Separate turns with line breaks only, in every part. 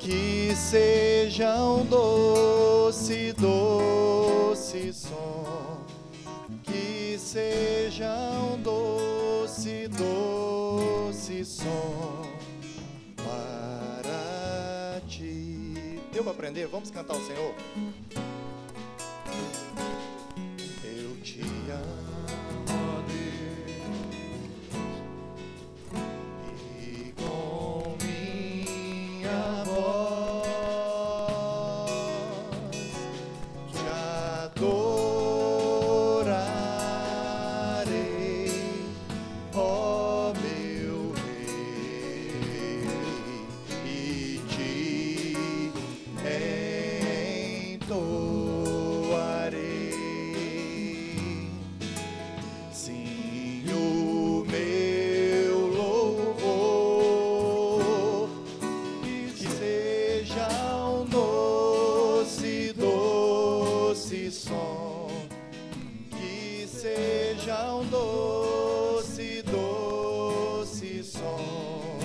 que seja um doce, doce som, que seja um doce, doce som para ti. Deu para aprender? Vamos cantar ao Senhor? Eu te amo, ó Deus, e com minha voz te adorarei, ó meu Rei, e te entoarei, sim, o meu louvor, que seja um doce, doce som, que seja um doce, doce som,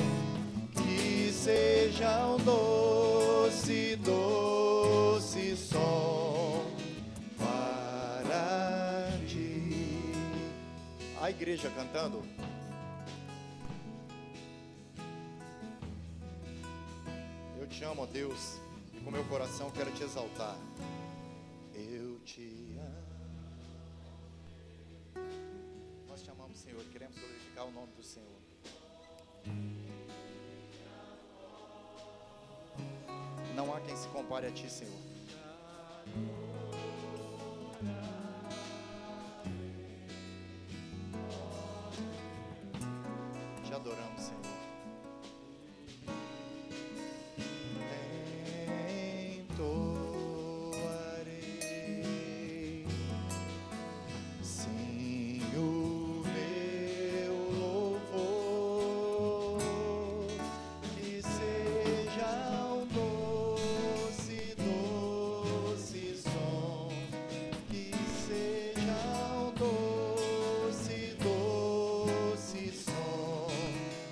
que seja um doce, doce som para ti. A igreja cantando. Eu te amo, ó Deus, e com meu coração quero te exaltar. Eu te amo. Nós te amamos, Senhor, queremos glorificar o nome do Senhor. Não há quem se compare a ti, Senhor. Te adoramos, Senhor. Entoarei, sim, o meu louvor, que seja um doce, doce som, que seja um doce, doce som,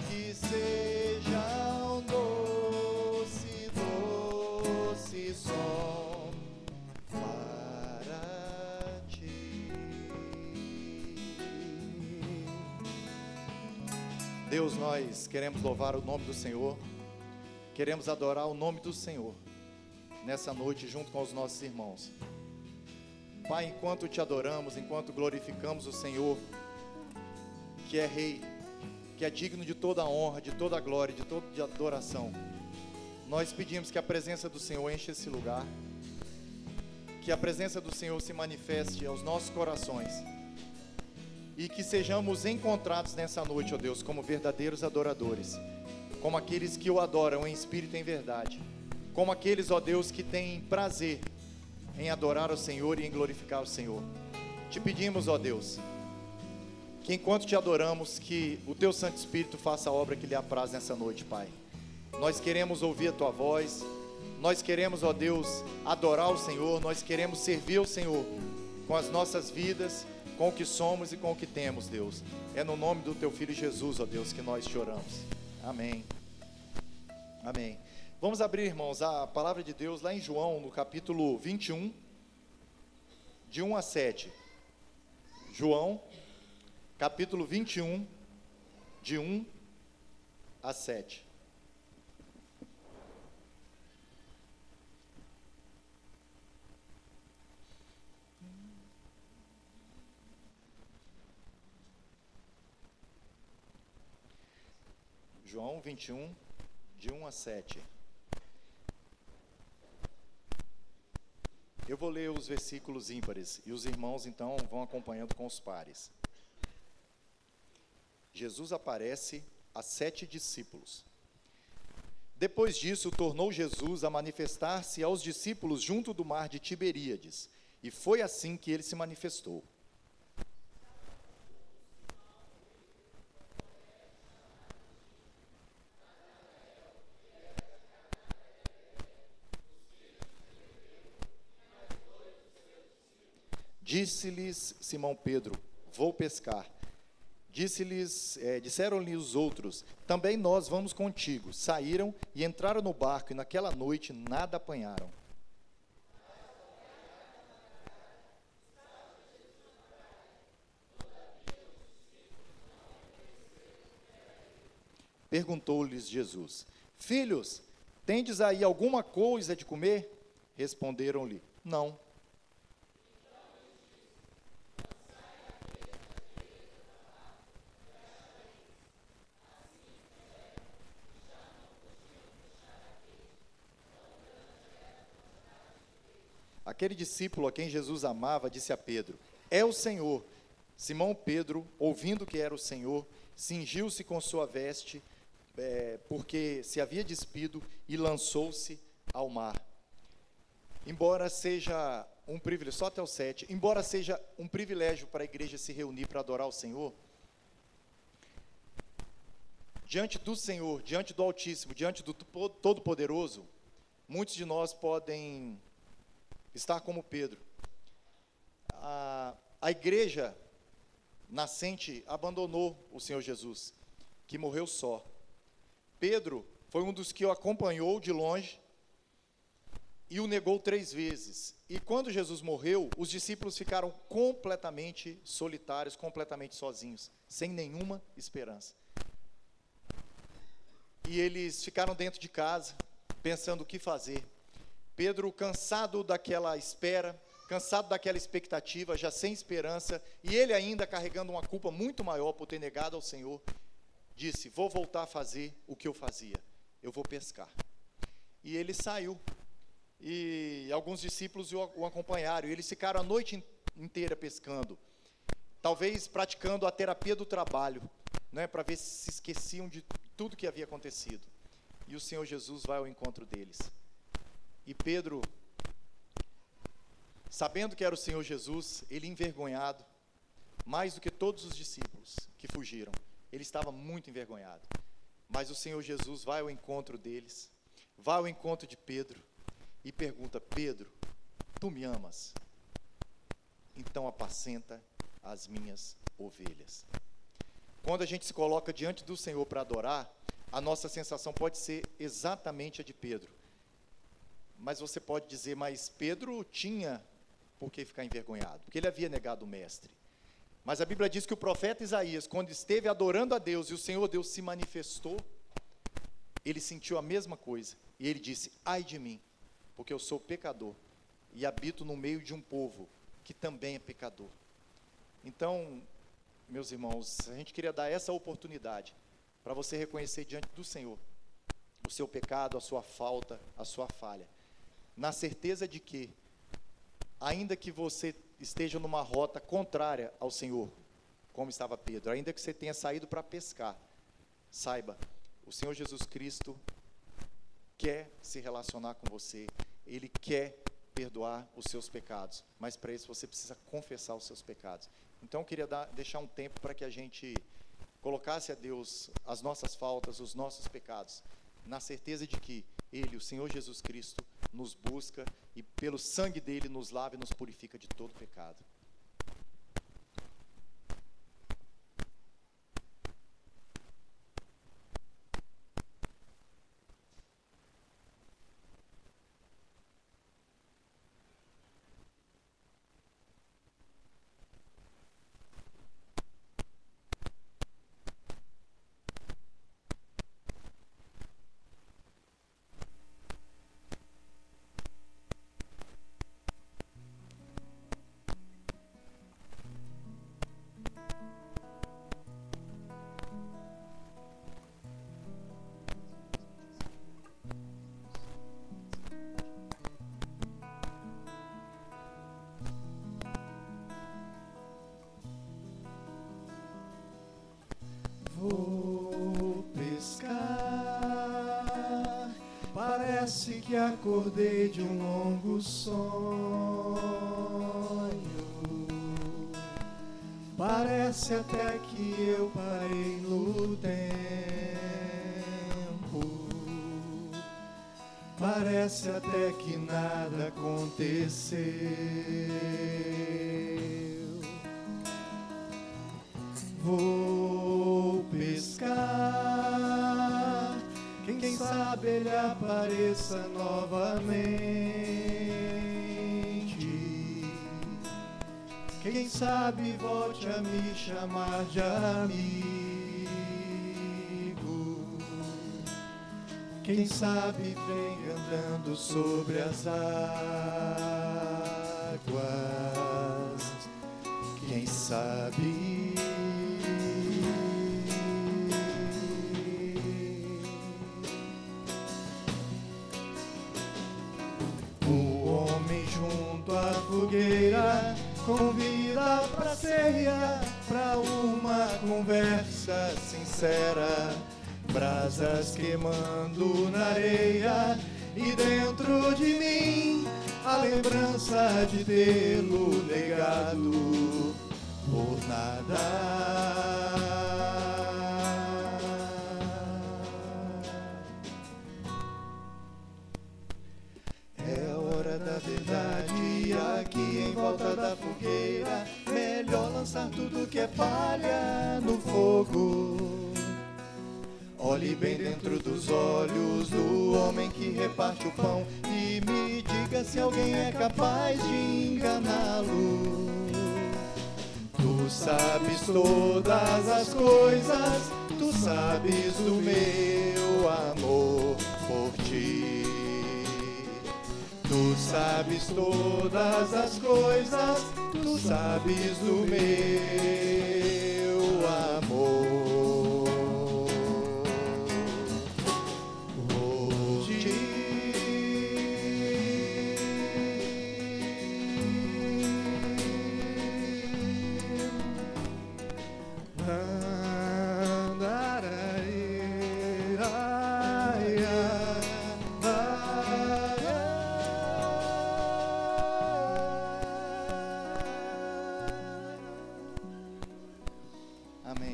que seja um doce, doce som para ti. Deus, nós queremos louvar o nome do Senhor, queremos adorar o nome do Senhor nessa noite junto com os nossos irmãos. Pai, enquanto te adoramos, enquanto glorificamos o Senhor, que é Rei, que é digno de toda a honra, de toda a glória, de toda a adoração, nós pedimos que a presença do Senhor enche esse lugar, que a presença do Senhor se manifeste aos nossos corações e que sejamos encontrados nessa noite, ó Deus, como verdadeiros adoradores, como aqueles que o adoram em espírito e em verdade, como aqueles, ó Deus, que têm prazer em adorar o Senhor e em glorificar o Senhor. Te pedimos, ó Deus, que enquanto te adoramos, que o teu Santo Espírito faça a obra que lhe apraz nessa noite, Pai. Nós queremos ouvir a tua voz, nós queremos, ó Deus, adorar o Senhor, nós queremos servir ao Senhor com as nossas vidas, com o que somos e com o que temos, Deus. É no nome do teu Filho Jesus, ó Deus, que nós te oramos. Amém. Amém. Vamos abrir, irmãos, a palavra de Deus lá em João, no capítulo 21, de 1 a 7. João, capítulo 21, de 1 a 7. João 21, de 1 a 7. Eu vou ler os versículos ímpares e os irmãos então vão acompanhando com os pares. Jesus aparece a 7 discípulos. Depois disso, tornou Jesus a manifestar-se aos discípulos junto do mar de Tiberíades, e foi assim que ele se manifestou. Disse-lhes Simão Pedro: vou pescar. Disseram-lhe os outros: também nós vamos contigo. Saíram e entraram no barco, e naquela noite nada apanharam. Perguntou-lhes Jesus: filhos, tendes aí alguma coisa de comer? Responderam-lhe: não. Aquele discípulo a quem Jesus amava disse a Pedro: é o Senhor. Simão Pedro, ouvindo que era o Senhor, cingiu-se com sua veste, porque se havia despido, e lançou-se ao mar. Embora seja um privilégio, só até o 7, embora seja um privilégio para a igreja se reunir para adorar o Senhor, diante do Senhor, diante do Altíssimo, diante do Todo-Poderoso, muitos de nós podem estar como Pedro. A igreja nascente abandonou o Senhor Jesus, que morreu só. Pedro foi um dos que o acompanhou de longe e o negou 3 vezes. E quando Jesus morreu, os discípulos ficaram completamente solitários, completamente sozinhos, sem nenhuma esperança. E eles ficaram dentro de casa, pensando o que fazer. Pedro, cansado daquela espera, cansado daquela expectativa, já sem esperança, e ele ainda carregando uma culpa muito maior por ter negado ao Senhor, disse: vou voltar a fazer o que eu fazia, eu vou pescar. E ele saiu, e alguns discípulos o acompanharam, e eles ficaram a noite inteira pescando, talvez praticando a terapia do trabalho, né, para ver se esqueciam de tudo que havia acontecido. E o Senhor Jesus vai ao encontro deles. E Pedro, sabendo que era o Senhor Jesus, ele envergonhado, mais do que todos os discípulos que fugiram, ele estava muito envergonhado. Mas o Senhor Jesus vai ao encontro deles, vai ao encontro de Pedro e pergunta: Pedro, tu me amas? Então apacenta as minhas ovelhas. Quando a gente se coloca diante do Senhor para adorar, a nossa sensação pode ser exatamente a de Pedro. Mas você pode dizer: mas Pedro tinha por que ficar envergonhado? Porque ele havia negado o mestre. Mas a Bíblia diz que o profeta Isaías, quando esteve adorando a Deus e o Senhor Deus se manifestou, ele sentiu a mesma coisa. E ele disse: ai de mim, porque eu sou pecador e habito no meio de um povo que também é pecador. Então, meus irmãos, a gente queria dar essa oportunidade para você reconhecer diante do Senhor o seu pecado, a sua falta, a sua falha, na certeza de que, ainda que você esteja numa rota contrária ao Senhor, como estava Pedro, ainda que você tenha saído para pescar, saiba, o Senhor Jesus Cristo quer se relacionar com você, Ele quer perdoar os seus pecados, mas para isso você precisa confessar os seus pecados. Então eu queria deixar um tempo para que a gente colocasse a Deus as nossas faltas, os nossos pecados, na certeza de que Ele, o Senhor Jesus Cristo, nos busca e pelo sangue dele nos lava e nos purifica de todo pecado.
Vou pescar, parece que acordei de um longo sonho, parece até que eu parei no tempo, parece até que nada aconteceu. Vou sabe Ele apareça novamente. Quem sabe volte a me chamar de amigo. Quem sabe vem andando sobre as águas. Quem sabe o homem junto à fogueira convida pra ceia, pra uma conversa sincera, brasas queimando na areia, e dentro de mim a lembrança de tê-lo negado por nada. É hora da verdade aqui em volta da fogueira, melhor lançar tudo que é palha no fogo. Olhe bem dentro dos olhos do homem que reparte o pão e me diga se alguém é capaz de enganá-lo. Tu sabes todas as coisas, tu sabes do meu amor por ti. Tu sabes todas as coisas, tu sabes do meu amor.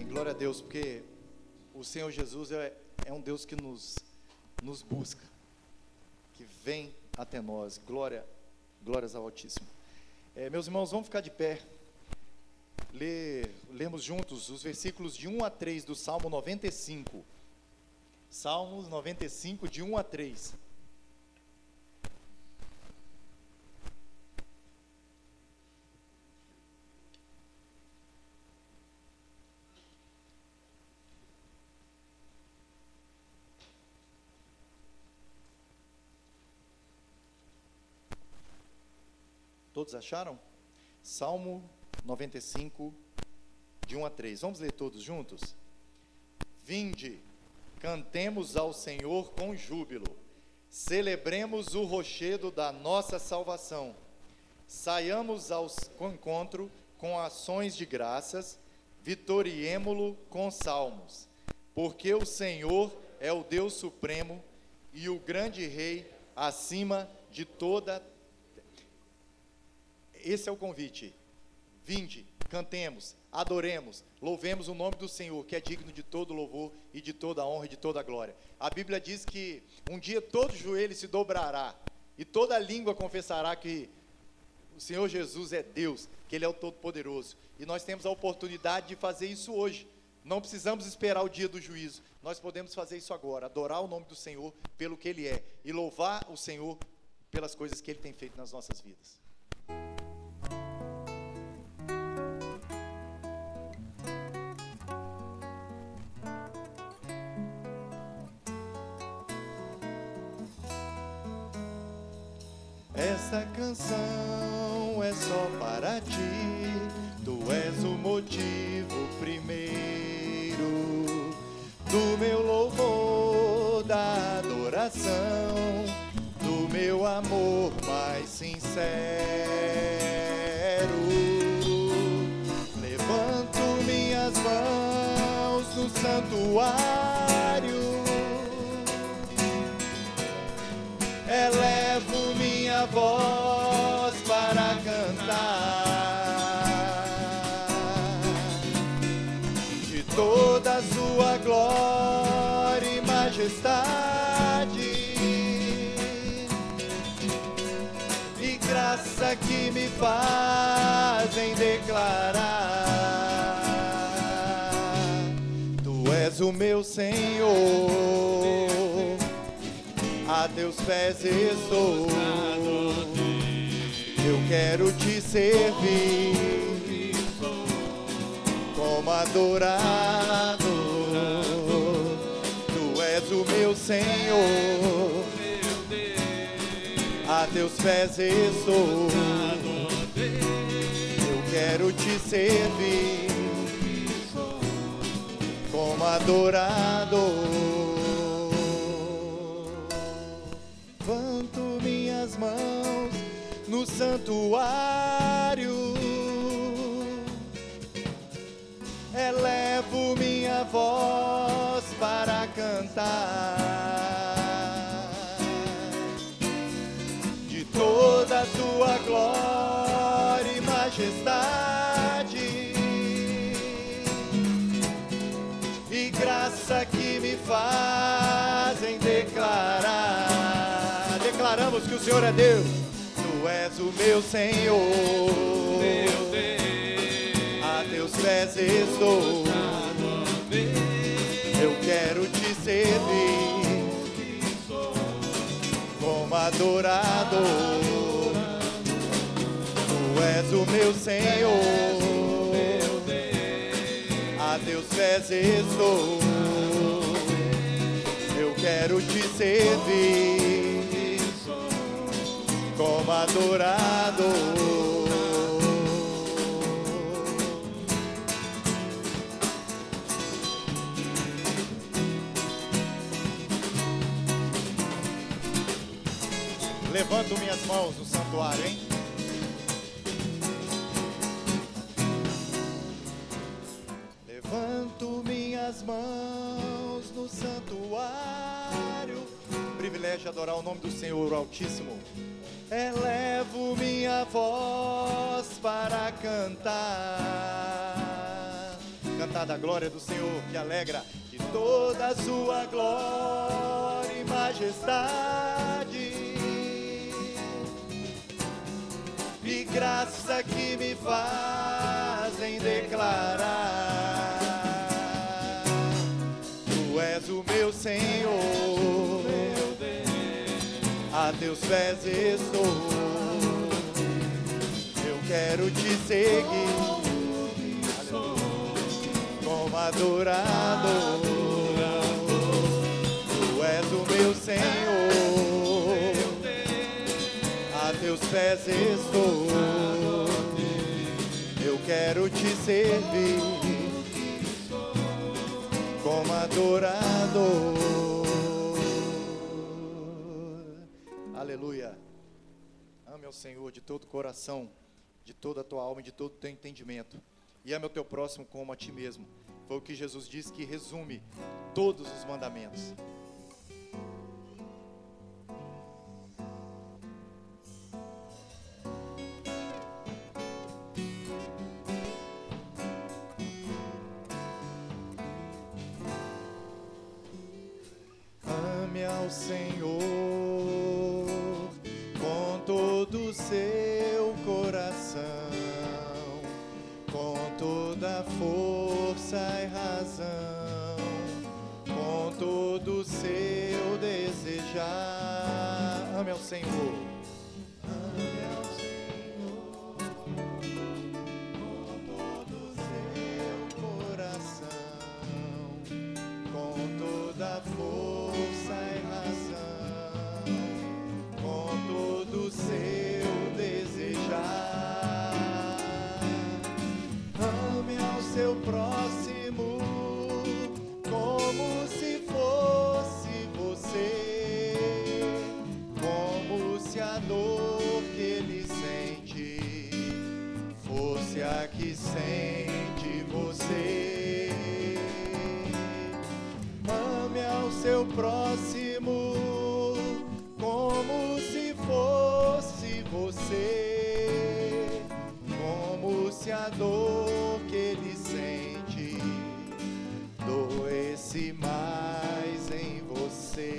Glória a Deus, porque o Senhor Jesus é um Deus que nos busca, que vem até nós. Glórias ao Altíssimo. Meus irmãos, vamos ficar de pé. Lemos juntos os versículos de 1 a 3 do Salmo 95. Salmos 95, de 1 a 3. Todos acharam? Salmo 95, de 1 a 3. Vamos ler todos juntos? Vinde, cantemos ao Senhor com júbilo, celebremos o rochedo da nossa salvação, saiamos ao encontro com ações de graças, vitoriemo-lo com salmos, porque o Senhor é o Deus supremo e o grande Rei acima de toda. Esse é o convite. Vinde, cantemos, adoremos, louvemos o nome do Senhor, que é digno de todo louvor e de toda honra e de toda glória. A Bíblia diz que um dia todo joelho se dobrará e toda língua confessará que o Senhor Jesus é Deus, que Ele é o Todo-Poderoso. E nós temos a oportunidade de fazer isso hoje. Não precisamos esperar o dia do juízo. Nós podemos fazer isso agora, adorar o nome do Senhor pelo que Ele é e louvar o Senhor pelas coisas que Ele tem feito nas nossas vidas.
Essa canção é só para ti, tu és o motivo primeiro do meu louvor, da adoração, do meu amor mais sincero. Levanto minhas mãos no santuário, elevo minha voz para cantar de toda a sua glória e majestade e graça que me fazem declarar: Tu és o meu Senhor,
a teus pés estou. Eu quero te servir como adorado. Tu és o meu Senhor, a teus pés estou. Eu quero te servir como adorador. Levanto minhas mãos no santuário, elevo minha voz para cantar de toda a tua glória e majestade e graça que me fazem declarar. Declaramos que o Senhor é Deus. Tu és o meu Senhor, meu Deus, a teus pés estou. Eu quero te servir como adorador. Tu és o meu Senhor, meu Deus, a teus pés estou. Eu quero te servir como adorador. Levanto minhas mãos no santuário, hein? Levanto minhas mãos no santuário. Privilégio de adorar o nome do Senhor Altíssimo. Elevo minha voz para cantar, cantar da glória do Senhor que alegra, de toda a sua glória e majestade e graça que me fazem declarar. Tu és o meu Senhor, meu Deus, a teus pés estou. Eu quero te seguir como adorador. Tu és o meu Senhor, a teus pés estou. Eu quero te servir como adorador. Aleluia. Ame ao Senhor de todo o coração, de toda a tua alma e de todo o teu entendimento. E ame o teu próximo como a ti mesmo. Foi o que Jesus disse, que resume todos os mandamentos. Ame ao Senhor com todo o seu coração, com toda a força e razão, com todo o seu desejar. Ame ao Senhor. Ame ao Senhor com todo o seu coração, com toda a força e razão, com todo o seu desejar. Ame ao seu próximo como se fosse você, como se a dor que ele sente fosse a que sente você. Ame ao seu próximo como se fosse você, como se a dor que ele sente doesse mais em você.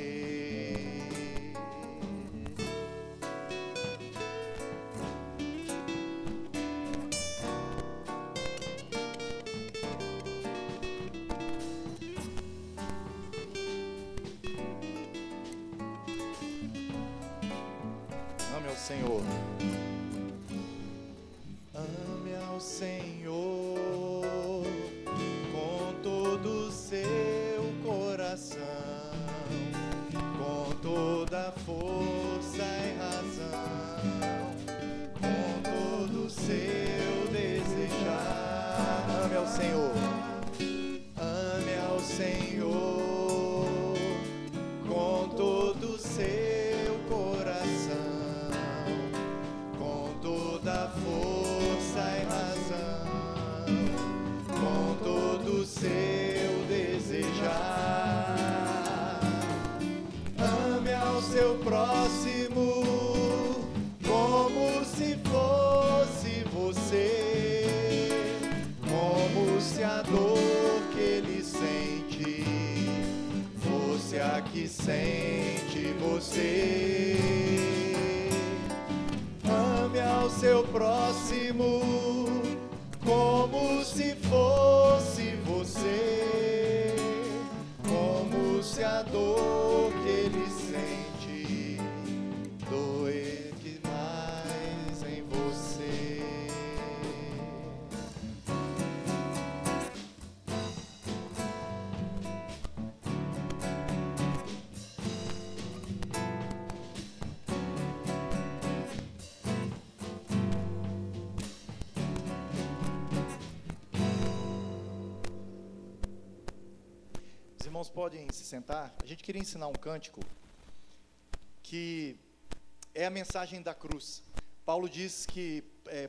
Ame ao Senhor.
Ame ao Senhor com todo o seu coração, com toda a força e razão, com todo o seu desejar.
Ame ao Senhor.
Ame ao Senhor com todo o seu coração, com toda a força e razão, com todo o seu desejar. Ame ao seu próximo como se fosse você, como se a dor que ele sente fosse a que sente você. Ame ao seu próximo como se fosse você, como se a dor que ele sente doer demais em você.
Os irmãos podem se sentar. A gente queria ensinar um cântico que é a mensagem da cruz. Paulo diz que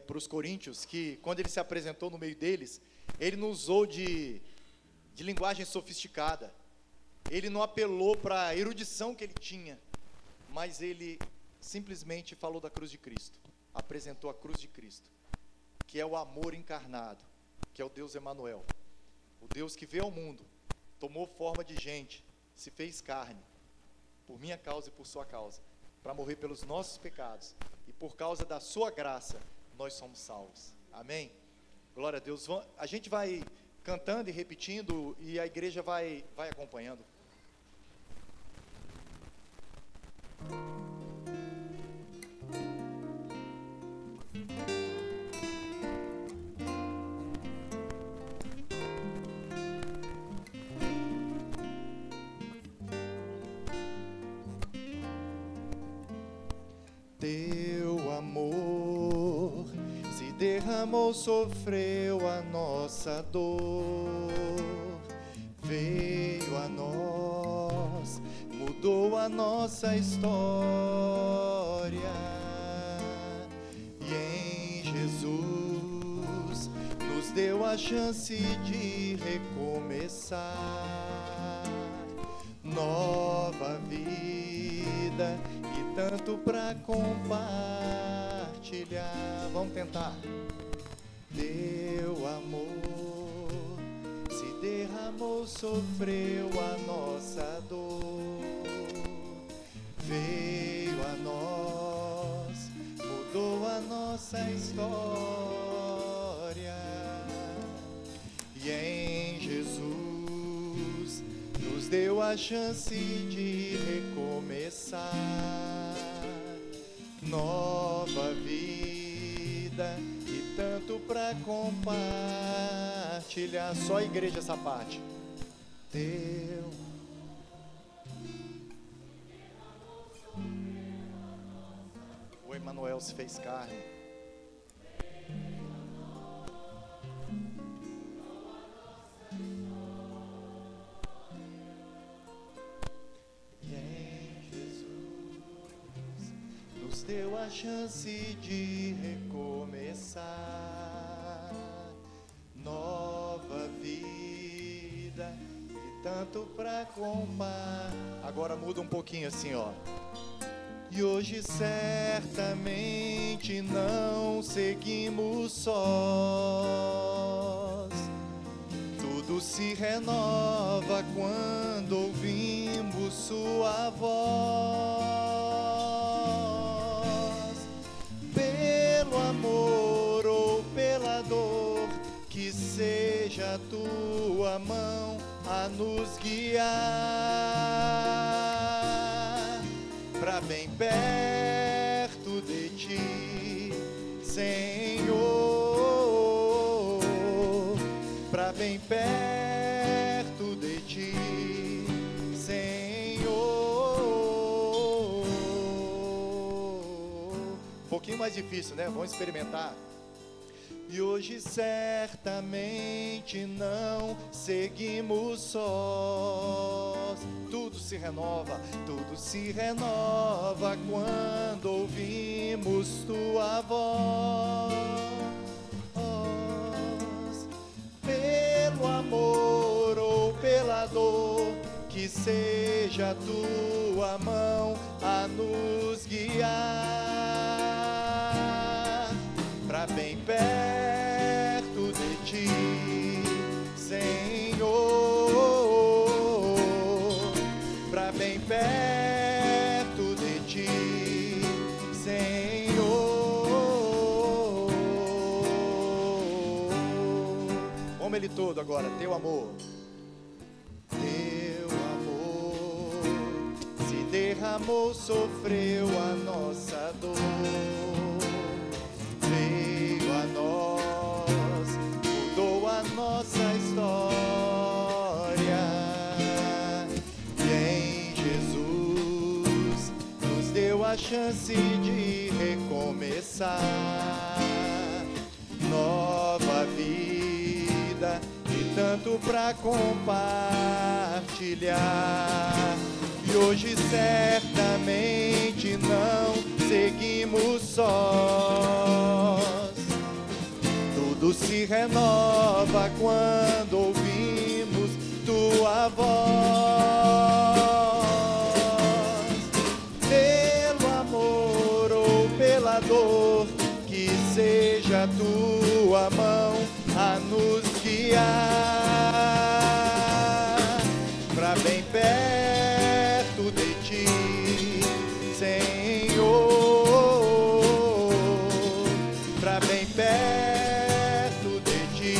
para os coríntios que quando ele se apresentou no meio deles, ele não usou de linguagem sofisticada. Ele não apelou para a erudição que ele tinha, mas ele simplesmente falou da cruz de Cristo. Apresentou a cruz de Cristo, que é o amor encarnado, que é o Deus Emanuel, o Deus que veio ao mundo, tomou forma de gente, se fez carne, por minha causa e por sua causa, para morrer pelos nossos pecados, e por causa da sua graça, nós somos salvos. Amém? Glória a Deus. A gente vai cantando e repetindo, e a igreja vai acompanhando.
Teu amor se derramou, sofreu a nossa dor, veio a nós, mudou a nossa história, e em Jesus nos deu a chance de recomeçar, nova vida e tanto pra compartilhar. Vamos tentar. Teu amor se derramou, sofreu a nossa dor, veio a nós, mudou a nossa história, e em Jesus nos deu a chance de recomeçar, nova vida e tanto pra compartilhar.
Só a igreja essa parte.
Teu
O Emanuel se fez carne.
E em Jesus nos deu a chance de recomeçar, nova vida e tanto pra compartilhar.
Agora muda um pouquinho assim, ó.
E hoje certamente não seguimos sós, tudo se renova quando ouvimos sua voz, pelo amor ou pela dor, que seja a tua mão a nos guiar, pra bem perto de
pra bem perto de ti, Senhor. Um pouquinho mais difícil, né? Vamos experimentar. E hoje certamente não seguimos sós. Tudo se renova quando ouvimos tua voz. Pelo amor ou pela dor, que seja a tua mão a nos guiar pra bem perto de ti, Senhor, pra bem perto de ti, Senhor. Vamos ele todo agora, teu amor. Teu amor se derramou, sofreu a nossa dor. Veio a nós, mudou a nossa história, e em Jesus nos deu a chance de recomeçar. Nova vida e tanto pra compartilhar. E hoje certamente não seguimos sós. Tudo se renova quando ouvimos tua voz. Pelo amor ou pela dor, que seja a tua mão a nos guiar pra bem perto de ti, Senhor, pra bem perto de ti,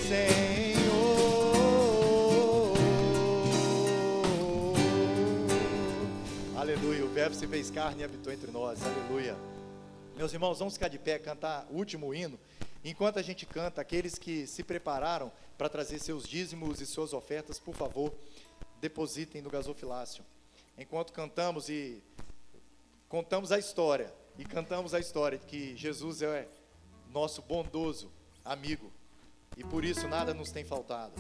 Senhor. Aleluia, o Verbo se fez carne e habitou entre nós, aleluia. Meus irmãos, vamos ficar de pé, cantar o último hino. Enquanto a gente canta, aqueles que se prepararam para trazer seus dízimos e suas ofertas, por favor, depositem no gasofilácio. Enquanto cantamos e contamos a história, e cantamos a história de que Jesus é nosso bondoso amigo, e por isso nada nos tem faltado.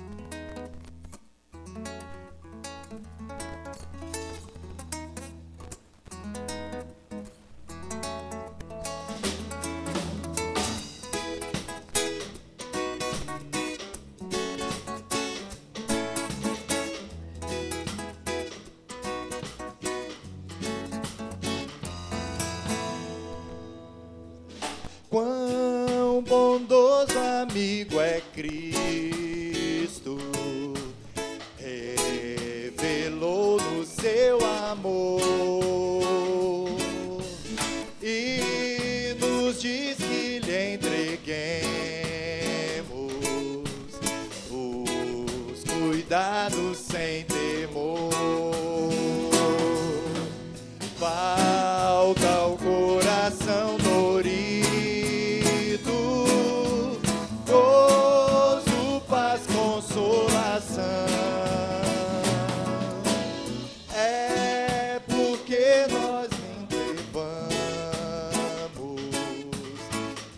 Quão bondoso amigo é Cristo, revelou no seu amor e nos diz que lhe entreguemos os cuidados sem temor. Falta o coração dorido, gozo, paz, consolação. É porque nós levamos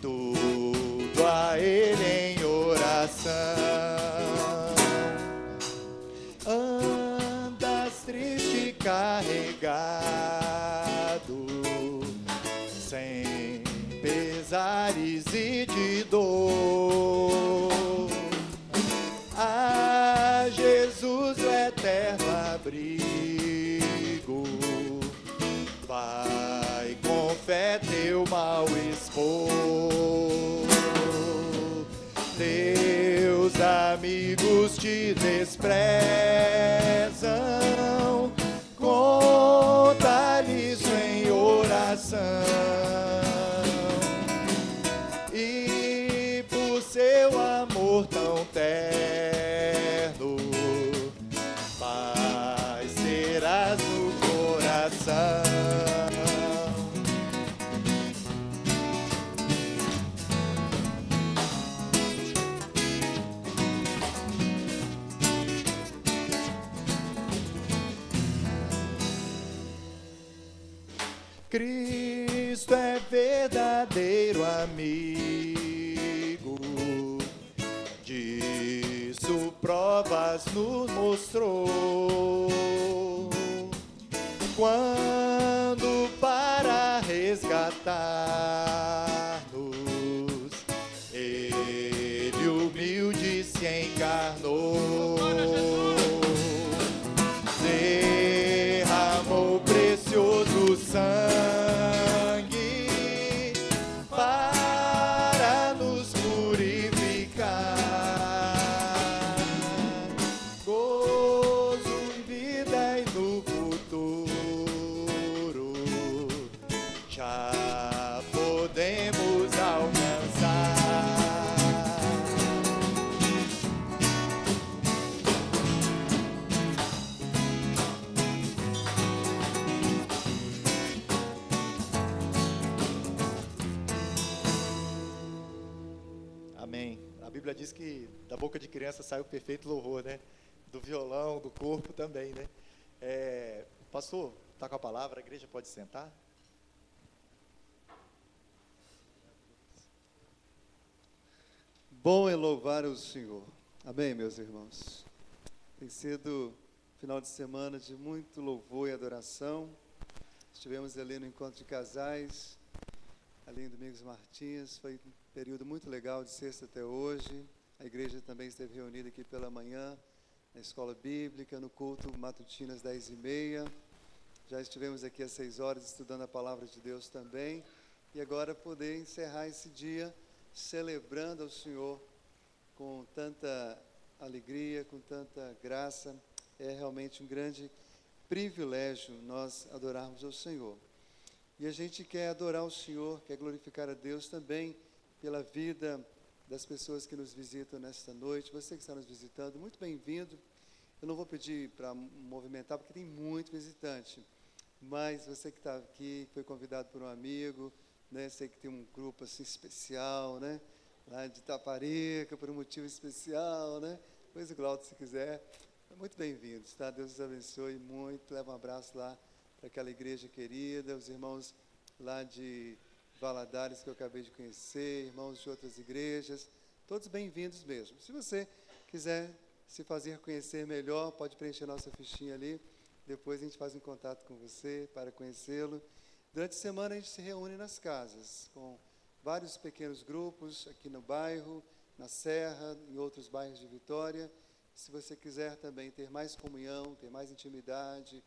tudo a Ele em oração. Andas triste, carregado, sem pesares e de dor. A Jesus o eterno abrigo, vai com fé teu mal expor. Teus amigos te desprezam, conta-lhes em oração. E por seu amor tão terno, paz terás no coração.
Cristo é verdadeiro amigo, disso provas nos mostrou, quando para resgatar-nos, Ele humilde se encarnou, derramou precioso sangue para nos purificar, gozo, vida e no futuro já podemos alcançar.
Amém. A Bíblia diz que da boca de criança sai o perfeito louvor, né? Do violão, do corpo também, né? Pastor, está com a palavra, a igreja pode sentar?
Bom é louvar o Senhor. Amém, meus irmãos. Tem sido final de semana de muito louvor e adoração. Estivemos ali no encontro de casais, ali em Domingos Martins. Foi um período muito legal, de sexta até hoje. A igreja também esteve reunida aqui pela manhã, na escola bíblica, no culto matutino às 10h30. Já estivemos aqui às 6 horas estudando a palavra de Deus também. E agora poder encerrar esse dia celebrando ao Senhor com tanta alegria, com tanta graça. É realmente um grande privilégio nós adorarmos ao Senhor. E a gente quer adorar o Senhor, quer glorificar a Deus também pela vida das pessoas que nos visitam nesta noite. Você que está nos visitando, muito bem-vindo. Eu não vou pedir para movimentar, porque tem muito visitante. Mas você que está aqui, foi convidado por um amigo, né? Sei que tem um grupo assim especial, né? Lá de Itaparica, por um motivo especial, né? Depois o Glaucio, se quiser. Muito bem-vindos, tá? Deus os abençoe muito. Leva um abraço lá para aquela igreja querida, os irmãos lá de Valadares que eu acabei de conhecer, irmãos de outras igrejas, todos bem-vindos mesmo. Se você quiser se fazer conhecer melhor, pode preencher nossa fichinha ali, depois a gente faz um contato com você para conhecê-lo. Durante a semana a gente se reúne nas casas, com vários pequenos grupos aqui no bairro, na Serra, em outros bairros de Vitória. Se você quiser também ter mais comunhão, ter mais intimidade,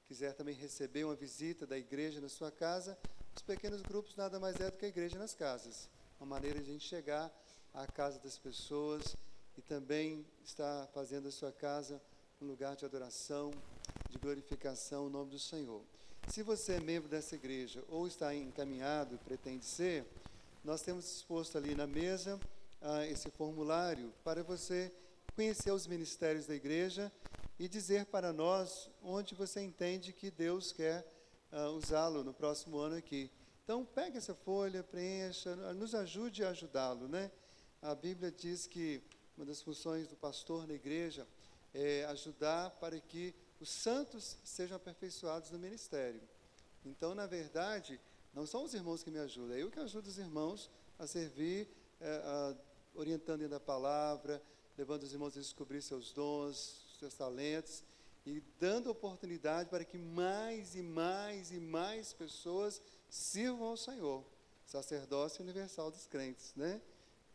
quiser também receber uma visita da igreja na sua casa, os pequenos grupos nada mais é do que a igreja nas casas. Uma maneira de a gente chegar à casa das pessoas e também estar fazendo a sua casa um lugar de adoração, de glorificação ao nome do Senhor. Se você é membro dessa igreja ou está encaminhado, pretende ser, nós temos exposto ali na mesa esse formulário para você conhecer os ministérios da igreja e dizer para nós onde você entende que Deus quer usá-lo no próximo ano aqui. Então, pegue essa folha, preencha, nos ajude a ajudá-lo, né? A Bíblia diz que uma das funções do pastor na igreja é ajudar para que os santos sejam aperfeiçoados no ministério. Então, na verdade, não são os irmãos que me ajudam, é eu que ajudo os irmãos a servir, orientando dentro da palavra, levando os irmãos a descobrir seus dons, seus talentos, e dando oportunidade para que mais e mais e mais pessoas sirvam ao Senhor. Sacerdócio universal dos crentes, né?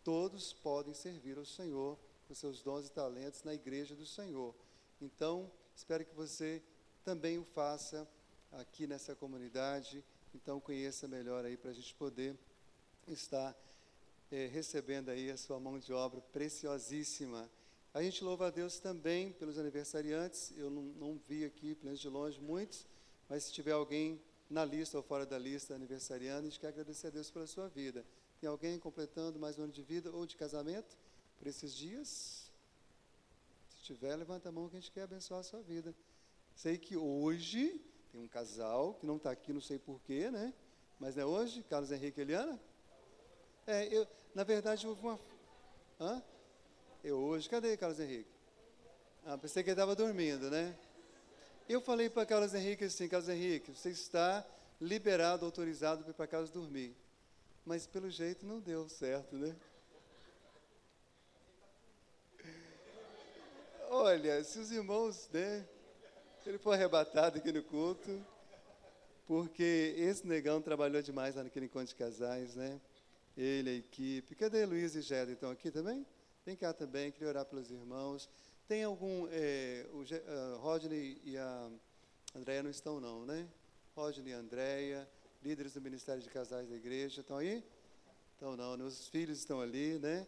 Todos podem servir ao Senhor com seus dons e talentos na igreja do Senhor. Então, espero que você também o faça aqui nessa comunidade. Então, conheça melhor aí para a gente poder estar recebendo aí a sua mão de obra preciosíssima. A gente louva a Deus também pelos aniversariantes. Eu não vi aqui, pelo menos de longe, muitos, mas se tiver alguém na lista ou fora da lista aniversariando, a gente quer agradecer a Deus pela sua vida. Tem alguém completando mais um ano de vida ou de casamento por esses dias? Se tiver, levanta a mão que a gente quer abençoar a sua vida. Sei que hoje tem um casal que não está aqui, não sei porquê, né? Mas não é hoje? Carlos Henrique e Eliana? Na verdade, houve uma... hoje, cadê Carlos Henrique? Pensei que ele estava dormindo, né? Eu falei para Carlos Henrique assim, Carlos Henrique, você está liberado, autorizado para ir para casa dormir. Mas pelo jeito não deu certo, né? Olha, se os irmãos, né? Ele foi arrebatado aqui no culto, porque esse negão trabalhou demais lá naquele encontro de casais, né? Ele, a equipe. Cadê Luiz e Geda? Estão aqui também? Vem cá também, queria orar pelos irmãos. Tem algum... Rodney e a Andréia não estão não, né? Rodney e a Andréia, líderes do Ministério de Casais da igreja, estão aí? Estão não, os filhos estão ali, né?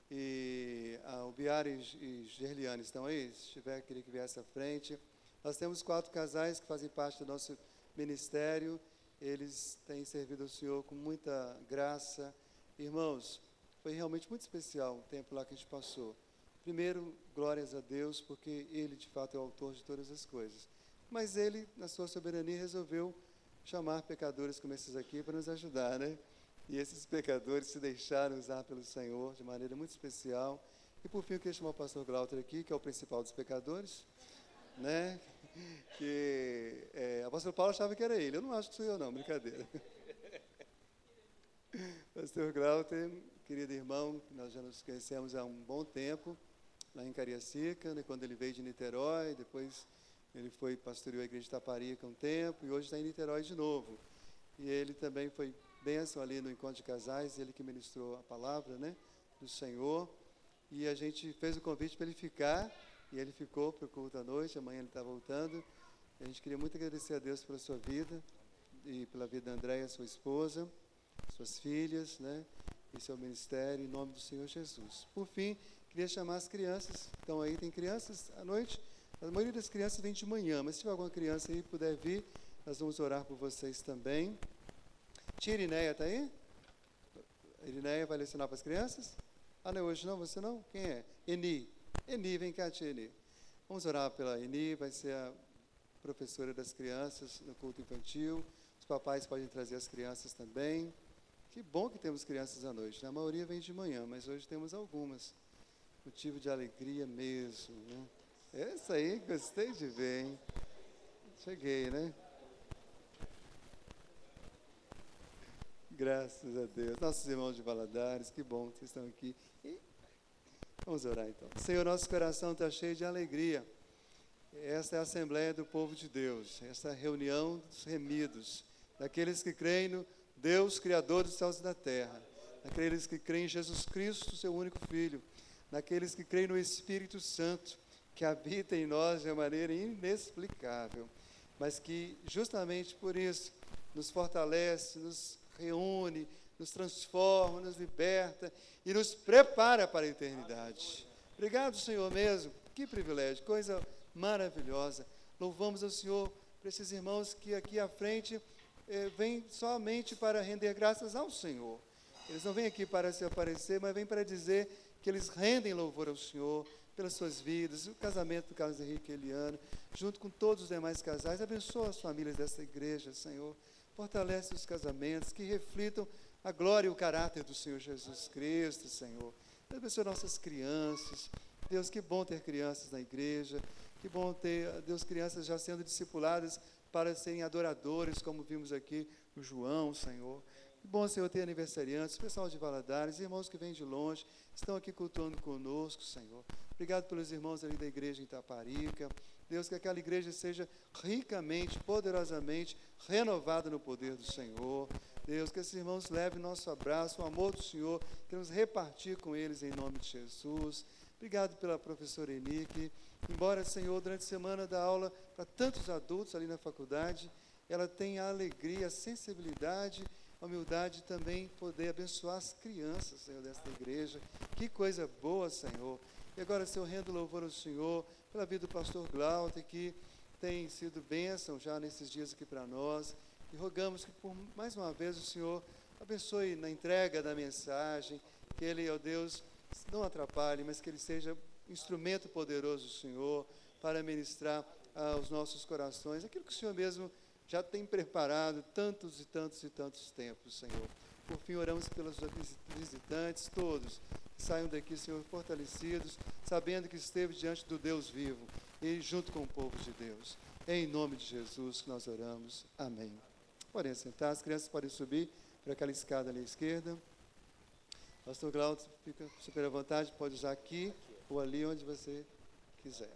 E o Biara e Gerliane estão aí? Se estiver, queria que viesse à frente. Nós temos 4 casais que fazem parte do nosso ministério. Eles têm servido ao Senhor com muita graça. Irmãos, foi realmente muito especial o tempo lá que a gente passou. Primeiro, glórias a Deus, porque Ele, de fato, é o autor de todas as coisas. Mas Ele, na sua soberania, resolveu chamar pecadores como esses aqui para nos ajudar, né? E esses pecadores se deixaram usar pelo Senhor de maneira muito especial. E, por fim, eu queria chamar o pastor Glauter aqui, que é o principal dos pecadores, né? Que o apóstolo Paulo achava que era ele. Eu não acho que sou eu, não, brincadeira. Pastor Glauter, querido irmão, nós já nos conhecemos há um bom tempo, lá em Cariacica, né, quando ele veio de Niterói, depois ele foi pastoreou a igreja de Itaparica um tempo, e hoje está em Niterói de novo. E ele também foi bênção ali no encontro de casais, ele que ministrou a palavra, né, do Senhor. E a gente fez o convite para ele ficar, e ele ficou para o culto à noite, amanhã ele está voltando. A gente queria muito agradecer a Deus pela sua vida, e pela vida da Andréia, sua esposa, suas filhas, né, e seu ministério, em nome do Senhor Jesus. Por fim, queria chamar as crianças. Então aí tem crianças à noite. A maioria das crianças vem de manhã, mas se tiver alguma criança aí puder vir, nós vamos orar por vocês também. Tia Irineia está aí? Irineia vai lecionar para as crianças? Ah, não é hoje não? Você não? Quem é? Eni. Eni, vem cá, tia Eni. Vamos orar pela Eni, vai ser a professora das crianças no culto infantil. Os papais podem trazer as crianças também. Que bom que temos crianças à noite, né? A maioria vem de manhã, mas hoje temos algumas. Motivo de alegria mesmo, né? Essa aí, gostei de ver, hein? Cheguei, né? Graças a Deus. Nossos irmãos de Valadares, que bom que vocês estão aqui. E vamos orar então. Senhor, nosso coração está cheio de alegria. Esta é a Assembleia do Povo de Deus, esta reunião dos remidos, daqueles que creem no Deus, Criador dos céus e da terra, daqueles que creem em Jesus Cristo, seu único Filho, daqueles que creem no Espírito Santo, que habita em nós de uma maneira inexplicável, mas que justamente por isso nos fortalece, nos reúne, nos transforma, nos liberta e nos prepara para a eternidade. Obrigado, Senhor mesmo, que privilégio, coisa maravilhosa. Louvamos ao Senhor por esses irmãos que aqui à frente vêm somente para render graças ao Senhor. Eles não vêm aqui para se aparecer, mas vêm para dizer que eles rendem louvor ao Senhor pelas suas vidas, o casamento do Carlos Henrique e Eliana, junto com todos os demais casais. Abençoa as famílias dessa igreja, Senhor. Fortalece os casamentos que reflitam a glória e o caráter do Senhor Jesus Cristo, Senhor. Abençoa nossas crianças. Deus, que bom ter crianças na igreja. Que bom ter, Deus, crianças já sendo discipuladas para serem adoradores, como vimos aqui o João, Senhor. Que bom, Senhor, ter aniversariantes, pessoal de Valadares, irmãos que vêm de longe, estão aqui cultuando conosco, Senhor. Obrigado pelos irmãos ali da igreja em Itaparica. Deus, que aquela igreja seja ricamente, poderosamente renovada no poder do Senhor. Deus, que esses irmãos levem nosso abraço, o amor do Senhor, queremos repartir com eles em nome de Jesus. Obrigado pela professora Eni, que, embora, Senhor, durante a semana dá aula para tantos adultos ali na faculdade, ela tem a alegria, a sensibilidade, a humildade também poder abençoar as crianças, Senhor, desta igreja. Que coisa boa, Senhor. E agora, Senhor, rendo louvor ao Senhor pela vida do pastor Glauter, que tem sido bênção já nesses dias aqui para nós. E rogamos que, por mais uma vez, o Senhor abençoe na entrega da mensagem, que Ele, ó Deus, não atrapalhe, mas que Ele seja instrumento poderoso do Senhor para ministrar aos nossos corações aquilo que o Senhor mesmo já tem preparado tantos e tantos e tantos tempos, Senhor. Por fim, oramos pelos visitantes todos, que saiam daqui, Senhor, fortalecidos, sabendo que esteve diante do Deus vivo e junto com o povo de Deus. Em nome de Jesus que nós oramos. Amém. podem sentar, as crianças podem subir para aquela escada ali à esquerda. Pastor Glaucio, fica super à vontade, pode usar aqui ou ali, onde você quiser.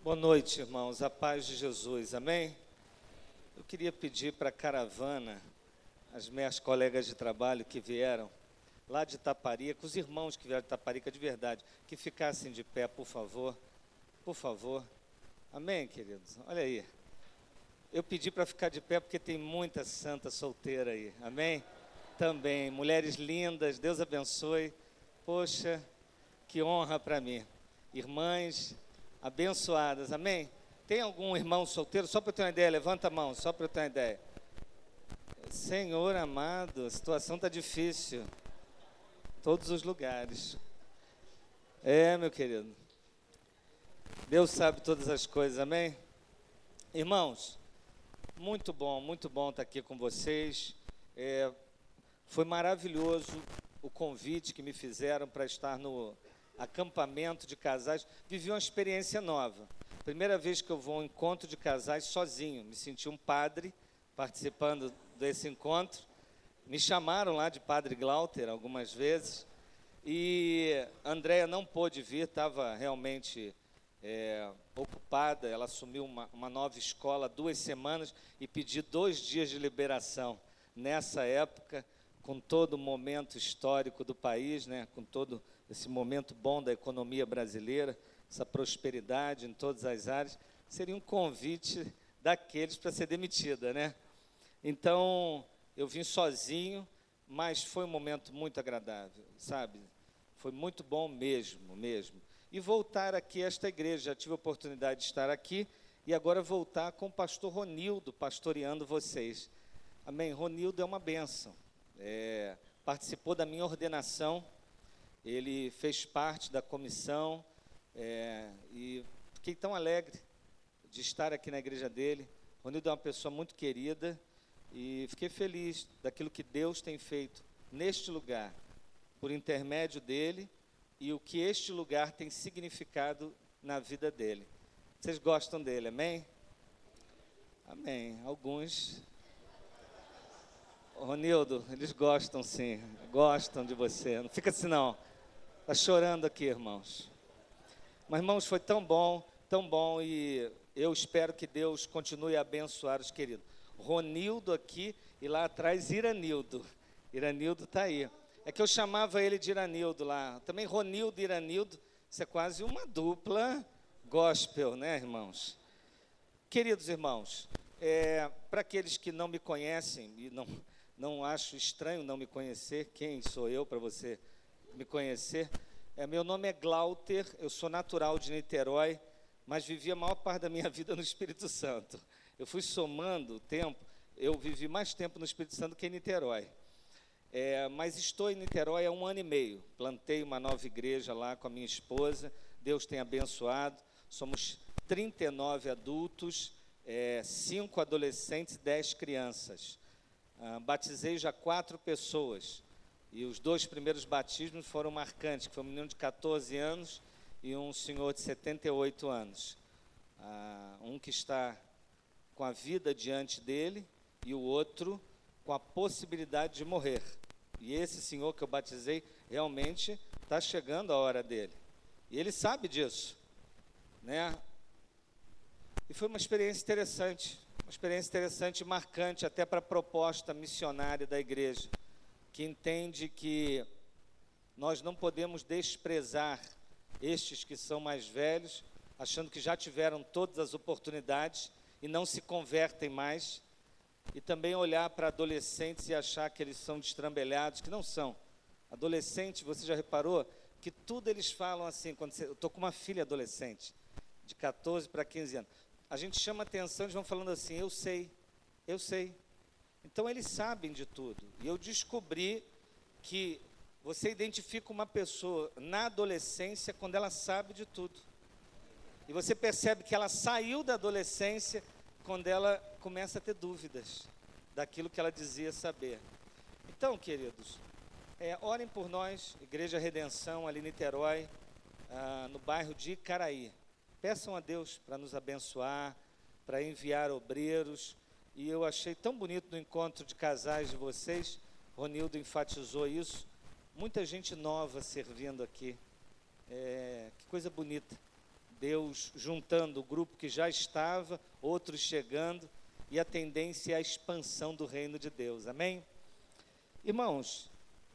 Boa noite, irmãos. A paz de Jesus. Amém? Eu queria pedir para a caravana, as minhas colegas de trabalho que vieram lá de Itaparica, os irmãos que vieram de Itaparica de verdade, que ficassem de pé, por favor. Por favor. Amém, queridos? Olha aí. Eu pedi para ficar de pé porque tem muita santa solteira aí. Amém? Também. Mulheres lindas. Deus abençoe. Poxa, que honra para mim. Irmãs abençoadas, amém? Tem algum irmão solteiro? Só para eu ter uma ideia, levanta a mão, só para eu ter uma ideia. Senhor amado, a situação está difícil. Todos os lugares. Meu querido. Deus sabe todas as coisas, amém? Irmãos, muito bom estar aqui com vocês. Foi maravilhoso o convite que me fizeram para estar no acampamento de casais. Vivi uma experiência nova. Primeira vez que eu vou a um encontro de casais sozinho. Me senti um padre participando desse encontro. Me chamaram lá de Padre Glauter algumas vezes. E a Andréia não pôde vir, estava realmente ocupada. Ela assumiu uma nova escola há 2 semanas e pediu 2 dias de liberação. Nessa época, com todo o momento histórico do país, né, com todo esse momento bom da economia brasileira, essa prosperidade em todas as áreas, seria um convite daqueles para ser demitida, né? Então, eu vim sozinho, mas foi um momento muito agradável, sabe? Foi muito bom mesmo. E voltar aqui a esta igreja, já tive a oportunidade de estar aqui, e agora voltar com o pastor Ronildo, pastoreando vocês. Amém? Ronildo é uma bênção. Participou da minha ordenação, ele fez parte da comissão, e fiquei tão alegre de estar aqui na igreja dele. Ronildo é uma pessoa muito querida, e fiquei feliz daquilo que Deus tem feito neste lugar, por intermédio dele, e o que este lugar tem significado na vida dele. Vocês gostam dele, amém? Amém. Alguns... Ronildo, eles gostam sim, gostam de você. Não fica assim não. Está chorando aqui, irmãos. Mas, irmãos, foi tão bom, e eu espero que Deus continue a abençoar os queridos. Ronildo aqui e lá atrás Iranildo. Iranildo está aí. É que eu chamava ele de Iranildo lá. Também Ronildo e Iranildo, isso é quase uma dupla gospel, né, irmãos? Queridos irmãos, para aqueles que não me conhecem, e não acho estranho não me conhecer, quem sou eu para você me conhecer? Meu nome é Glauter, eu sou natural de Niterói, mas vivi a maior parte da minha vida no Espírito Santo. Eu fui somando o tempo, eu vivi mais tempo no Espírito Santo que em Niterói. Mas estou em Niterói há 1 ano e meio. Plantei uma nova igreja lá com a minha esposa, Deus tem abençoado. Somos 39 adultos, 5 adolescentes e 10 crianças. Batizei já 4 pessoas. E os 2 primeiros batismos foram marcantes, que foi um menino de 14 anos e um senhor de 78 anos. Um que está com a vida diante dele e o outro com a possibilidade de morrer. E esse senhor que eu batizei, realmente está chegando a hora dele. E ele sabe disso, né? E foi uma experiência interessante e marcante até para a proposta missionária da igreja, que entende que nós não podemos desprezar estes que são mais velhos, achando que já tiveram todas as oportunidades e não se convertem mais, e também olhar para adolescentes e achar que eles são destrambelhados, que não são. Adolescente, você já reparou que tudo eles falam assim, eu estou com uma filha adolescente, de 14 para 15 anos, a gente chama atenção, eles vão falando assim, eu sei. Então eles sabem de tudo, e eu descobri que você identifica uma pessoa na adolescência quando ela sabe de tudo, e você percebe que ela saiu da adolescência quando ela começa a ter dúvidas daquilo que ela dizia saber. Então, queridos, orem por nós, Igreja Redenção, ali em Niterói, no bairro de Icaraí. Peçam a Deus para nos abençoar, para enviar obreiros. E eu achei tão bonito no encontro de casais de vocês, Ronildo enfatizou isso, muita gente nova servindo aqui. Que coisa bonita. Deus juntando o grupo que já estava, outros chegando, e a tendência é a expansão do reino de Deus. Amém? Irmãos,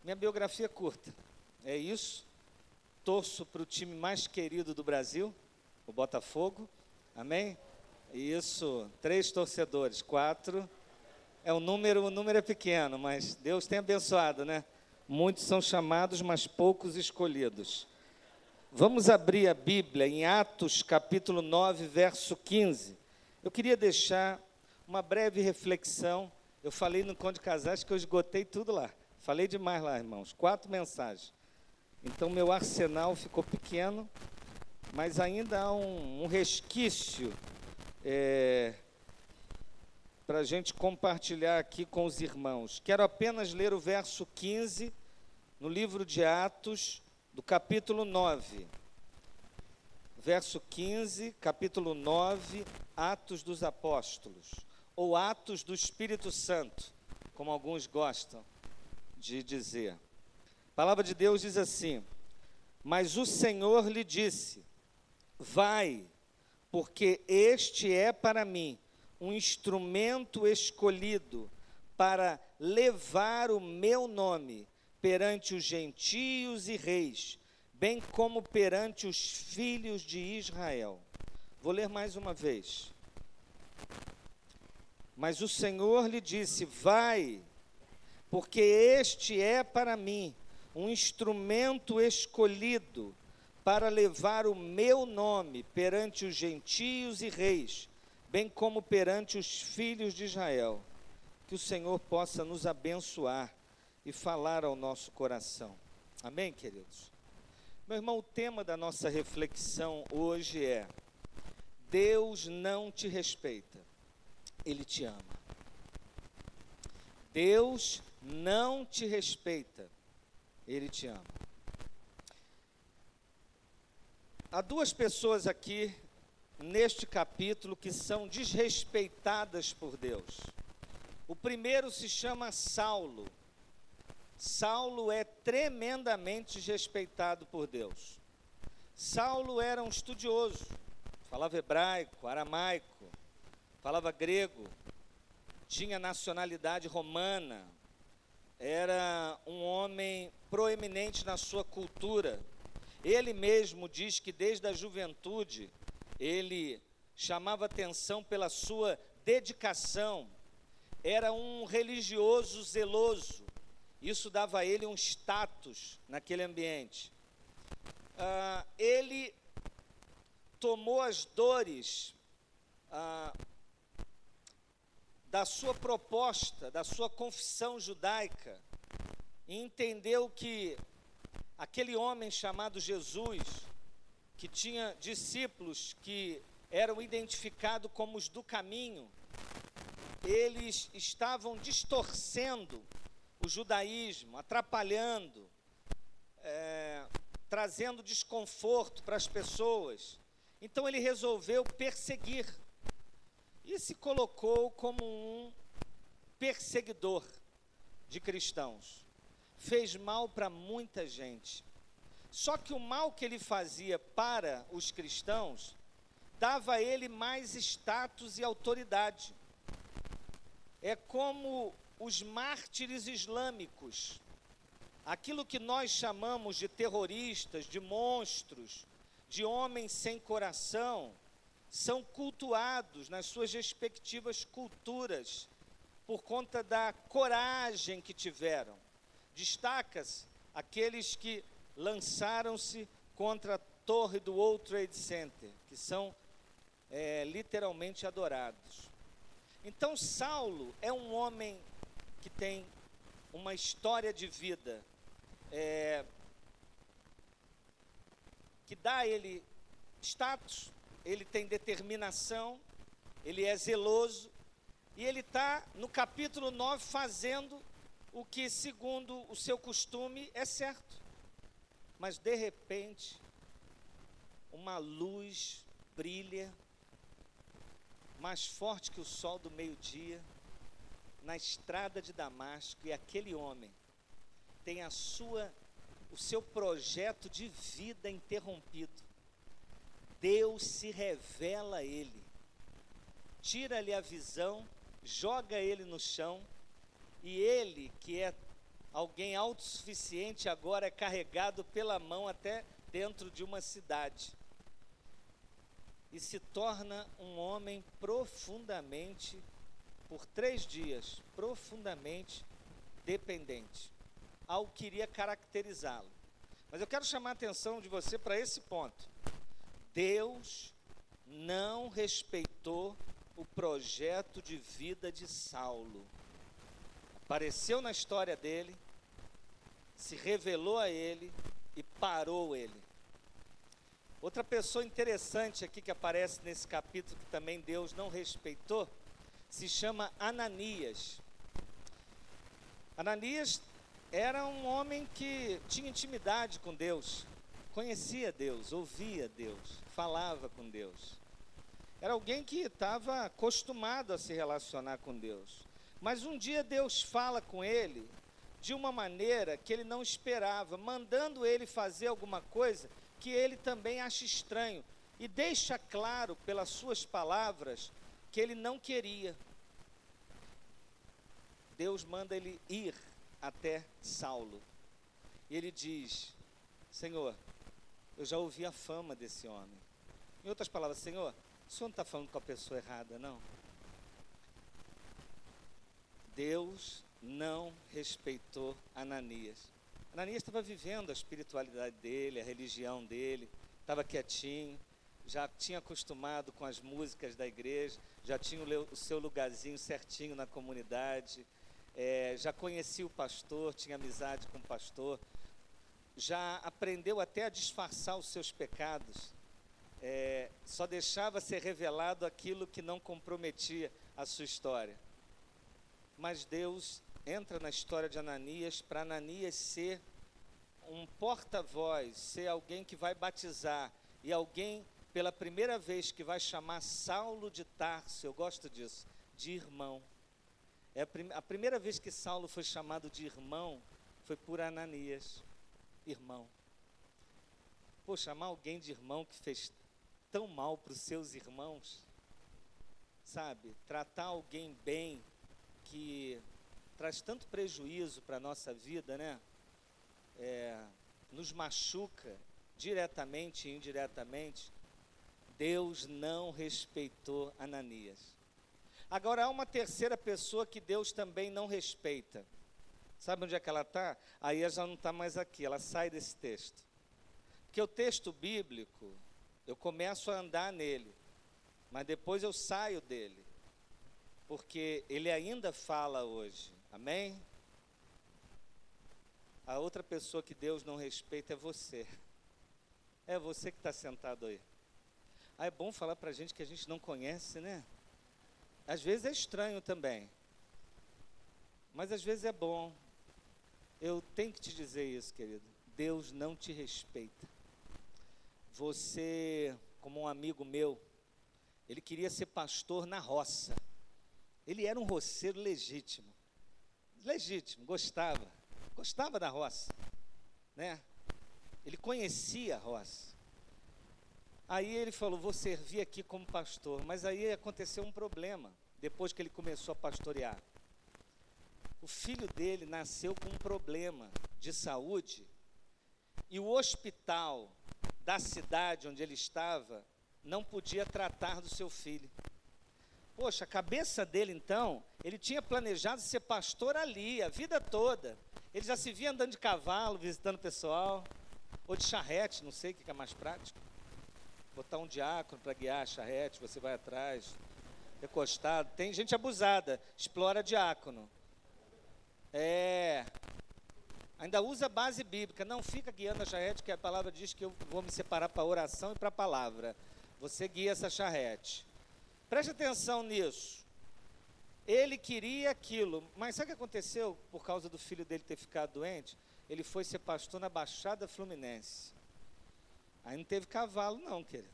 minha biografia é curta. É isso. Torço para o time mais querido do Brasil, o Botafogo. Amém? Isso, 3 torcedores, 4. O número é pequeno, mas Deus tem abençoado, né? Muitos são chamados, mas poucos escolhidos. Vamos abrir a Bíblia em Atos, capítulo 9, verso 15. Eu queria deixar uma breve reflexão. Eu falei no encontro de casais que eu esgotei tudo lá. Falei demais lá, irmãos. 4 mensagens. Então, meu arsenal ficou pequeno, mas ainda há um resquício para a gente compartilhar aqui com os irmãos. Quero apenas ler o verso 15, no livro de Atos, do capítulo 9. Verso 15, capítulo 9, Atos dos Apóstolos, ou Atos do Espírito Santo, como alguns gostam de dizer. A palavra de Deus diz assim: mas o Senhor lhe disse: vai, porque este é para mim um instrumento escolhido para levar o meu nome perante os gentios e reis, bem como perante os filhos de Israel. Vou ler mais uma vez. Mas o Senhor lhe disse: vai, porque este é para mim um instrumento escolhido para levar o meu nome perante os gentios e reis, bem como perante os filhos de Israel. Que o Senhor possa nos abençoar e falar ao nosso coração. Amém, queridos? Meu irmão, o tema da nossa reflexão hoje é: Deus não te respeita, Ele te ama. Deus não te respeita, Ele te ama. Há 2 pessoas aqui, neste capítulo, que são desrespeitadas por Deus. O primeiro se chama Saulo. Saulo é tremendamente desrespeitado por Deus. Saulo era um estudioso, falava hebraico, aramaico, falava grego, tinha nacionalidade romana, era um homem proeminente na sua cultura. Ele mesmo diz que desde a juventude ele chamava atenção pela sua dedicação, era um religioso zeloso. Isso dava a ele um status naquele ambiente. Ele tomou as dores da sua proposta, da sua confissão judaica, e entendeu que aquele homem chamado Jesus, que tinha discípulos que eram identificados como os do caminho, eles estavam distorcendo o judaísmo, atrapalhando, trazendo desconforto para as pessoas. Então ele resolveu perseguir e se colocou como um perseguidor de cristãos. Fez mal para muita gente. Só que o mal que ele fazia para os cristãos dava a ele mais status e autoridade. É como os mártires islâmicos, aquilo que nós chamamos de terroristas, de monstros, de homens sem coração, são cultuados nas suas respectivas culturas por conta da coragem que tiveram. Destaca-se aqueles que lançaram-se contra a torre do World Trade Center, que são literalmente adorados. Então Saulo é um homem que tem uma história de vida que dá a ele status, ele tem determinação, ele é zeloso, e ele está no capítulo 9 fazendo o que, segundo o seu costume, é certo. Mas, de repente, uma luz brilha, mais forte que o sol do meio-dia, na estrada de Damasco, e aquele homem tem o seu projeto de vida interrompido. Deus se revela a ele, tira-lhe a visão, joga ele no chão, e ele, que é alguém autossuficiente, agora é carregado pela mão até dentro de uma cidade, e se torna um homem profundamente, por 3 dias, profundamente dependente. Algo que iria caracterizá-lo. Mas eu quero chamar a atenção de você para esse ponto. Deus não respeitou o projeto de vida de Saulo. Apareceu na história dele, se revelou a ele e parou ele. Outra pessoa interessante aqui que aparece nesse capítulo, que também Deus não respeitou, se chama Ananias. Ananias era um homem que tinha intimidade com Deus, conhecia Deus, ouvia Deus, falava com Deus. Era alguém que estava acostumado a se relacionar com Deus. Mas um dia Deus fala com ele de uma maneira que ele não esperava, mandando ele fazer alguma coisa que ele também acha estranho, e deixa claro pelas suas palavras que ele não queria. Deus manda ele ir até Saulo, e ele diz: Senhor, eu já ouvi a fama desse homem. Em outras palavras, Senhor, o Senhor não está falando com a pessoa errada, não? Deus não respeitou Ananias. Ananias estava vivendo a espiritualidade dele, a religião dele, estava quietinho, já tinha acostumado com as músicas da igreja, já tinha o seu lugarzinho certinho na comunidade, já conhecia o pastor, tinha amizade com o pastor, já aprendeu até a disfarçar os seus pecados, só deixava ser revelado aquilo que não comprometia a sua história. Mas Deus entra na história de Ananias para Ananias ser um porta-voz, ser alguém que vai batizar, e alguém pela primeira vez que vai chamar Saulo de Tarso, eu gosto disso, de irmão. A primeira vez que Saulo foi chamado de irmão foi por Ananias, irmão. Pô, chamar alguém de irmão que fez tão mal para os seus irmãos, sabe? Tratar alguém bem que traz tanto prejuízo para a nossa vida, né? Nos machuca diretamente e indiretamente. Deus não respeitou Ananias. Agora há uma terceira pessoa que Deus também não respeita. Sabe onde é que ela está? Aí ela já não está mais aqui, ela sai desse texto. Porque o texto bíblico, eu começo a andar nele, mas depois eu saio dele, porque ele ainda fala hoje, amém? A outra pessoa que Deus não respeita é você. É você que está sentado aí. É bom falar para a gente que a gente não conhece, né? Às vezes é estranho também, mas às vezes é bom. Eu tenho que te dizer isso, querido. Deus não te respeita. Você, como um amigo meu, ele queria ser pastor na roça. Ele era um roceiro legítimo, gostava da roça, né? Ele conhecia a roça. Aí ele falou: vou servir aqui como pastor. Mas aí aconteceu um problema, depois que ele começou a pastorear. O filho dele nasceu com um problema de saúde, e o hospital da cidade onde ele estava não podia tratar do seu filho. Poxa, a cabeça dele então, ele tinha planejado ser pastor ali, a vida toda. Ele já se via andando de cavalo, visitando o pessoal, ou de charrete, não sei o que é mais prático. Botar um diácono para guiar a charrete, você vai atrás, recostado. Tem gente abusada, explora diácono. Ainda usa base bíblica, não fica guiando a charrete, que a palavra diz que eu vou me separar para a oração e para a palavra. Você guia essa charrete. Preste atenção nisso. Ele queria aquilo, mas sabe o que aconteceu por causa do filho dele ter ficado doente? Ele foi ser pastor na Baixada Fluminense. Aí não teve cavalo não, querido.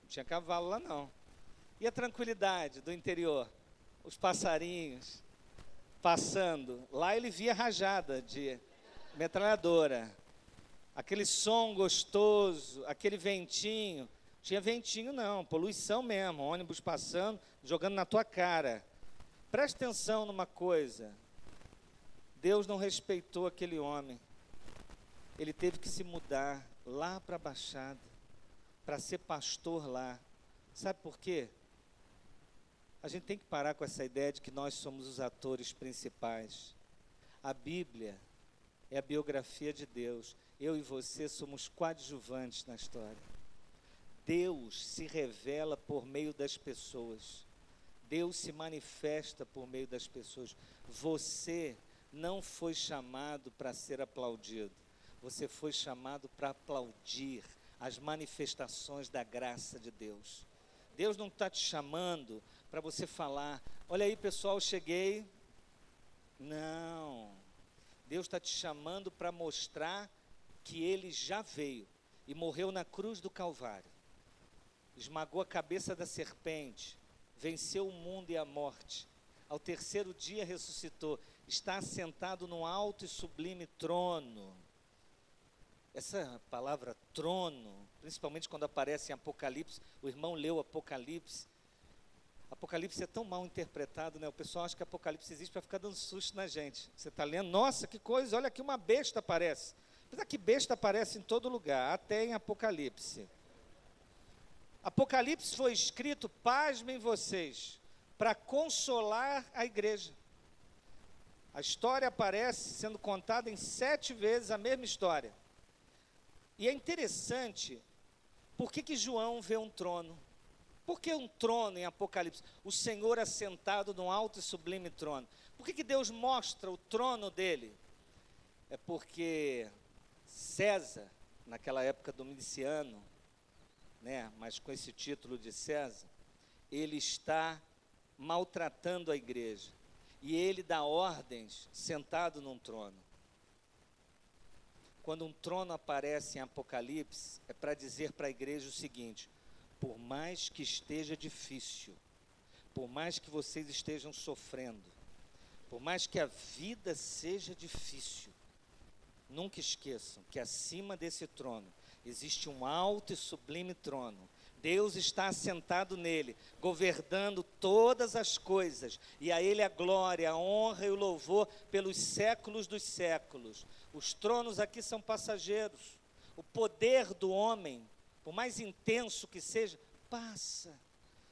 Não tinha cavalo lá não. E a tranquilidade do interior? Os passarinhos passando. Lá ele via rajada de metralhadora. Aquele som gostoso, aquele ventinho. Tinha ventinho não, poluição mesmo. Ônibus passando, jogando na tua cara. Preste atenção numa coisa. Deus não respeitou aquele homem. Ele teve que se mudar lá para a Baixada, para ser pastor lá. Sabe por quê? A gente tem que parar com essa ideia de que nós somos os atores principais. A Bíblia é a biografia de Deus. Eu e você somos coadjuvantes na história. Deus se revela por meio das pessoas. Deus se manifesta por meio das pessoas. Você não foi chamado para ser aplaudido. Você foi chamado para aplaudir as manifestações da graça de Deus. Deus não está te chamando para você falar, olha aí pessoal, eu cheguei. Não. Deus está te chamando para mostrar que Ele já veio e morreu na cruz do Calvário. Esmagou a cabeça da serpente, venceu o mundo e a morte. Ao terceiro dia ressuscitou. Está assentado num alto e sublime trono. Essa palavra trono, principalmente quando aparece em Apocalipse, o irmão leu Apocalipse. Apocalipse é tão mal interpretado, né? O pessoal acha que Apocalipse existe para ficar dando susto na gente. Você está lendo, nossa, que coisa, olha aqui uma besta aparece. Apesar que besta aparece em todo lugar, até em Apocalipse. Apocalipse foi escrito, pasmem vocês, para consolar a igreja. A história aparece sendo contada em 7 vezes a mesma história. E é interessante, por que João vê um trono? Por que um trono em Apocalipse? O Senhor assentado num alto e sublime trono. Por que Deus mostra o trono dele? É porque César, naquela época Domiciano, né, mas com esse título de César, ele está maltratando a igreja. E ele dá ordens sentado num trono. Quando um trono aparece em Apocalipse, é para dizer para a igreja o seguinte: por mais que esteja difícil, por mais que vocês estejam sofrendo, por mais que a vida seja difícil, nunca esqueçam que acima desse trono existe um alto e sublime trono. Deus está assentado nele, governando todas as coisas, e a Ele a glória, a honra e o louvor pelos séculos dos séculos. Os tronos aqui são passageiros. O poder do homem, por mais intenso que seja, passa.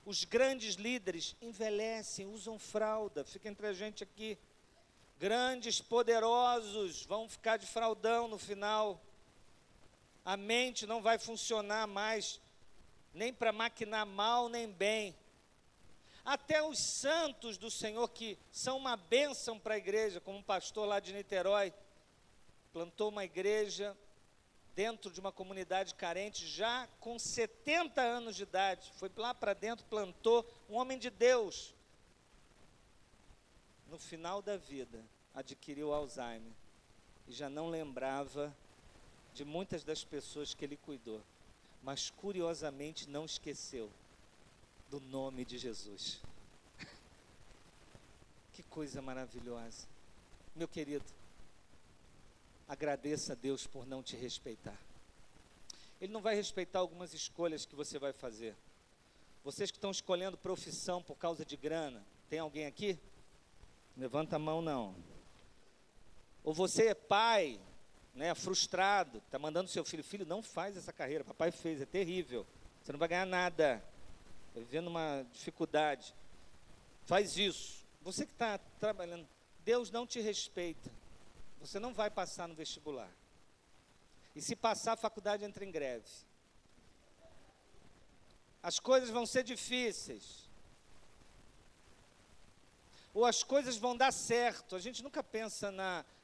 Os grandes líderes envelhecem, usam fralda, fica entre a gente aqui. Grandes, poderosos vão ficar de fraldão no final. A mente não vai funcionar mais, nem para maquinar mal, nem bem. Até os santos do Senhor, que são uma bênção para a igreja, como um pastor lá de Niterói, plantou uma igreja dentro de uma comunidade carente, já com 70 anos de idade, foi lá para dentro, plantou, um homem de Deus. No final da vida, adquiriu Alzheimer, e já não lembrava de muitas das pessoas que ele cuidou. Mas curiosamente não esqueceu do nome de Jesus. Que coisa maravilhosa. Meu querido, agradeça a Deus por não te respeitar. Ele não vai respeitar algumas escolhas que você vai fazer. Vocês que estão escolhendo profissão por causa de grana, tem alguém aqui? Levanta a mão não. Ou você é pai, né, frustrado, está mandando seu filho, não faz essa carreira, papai fez, é terrível, você não vai ganhar nada, está vivendo uma dificuldade, faz isso. Você que está trabalhando, Deus não te respeita, você não vai passar no vestibular, e se passar a faculdade entra em greve, as coisas vão ser difíceis, ou as coisas vão dar certo. A gente nunca pensa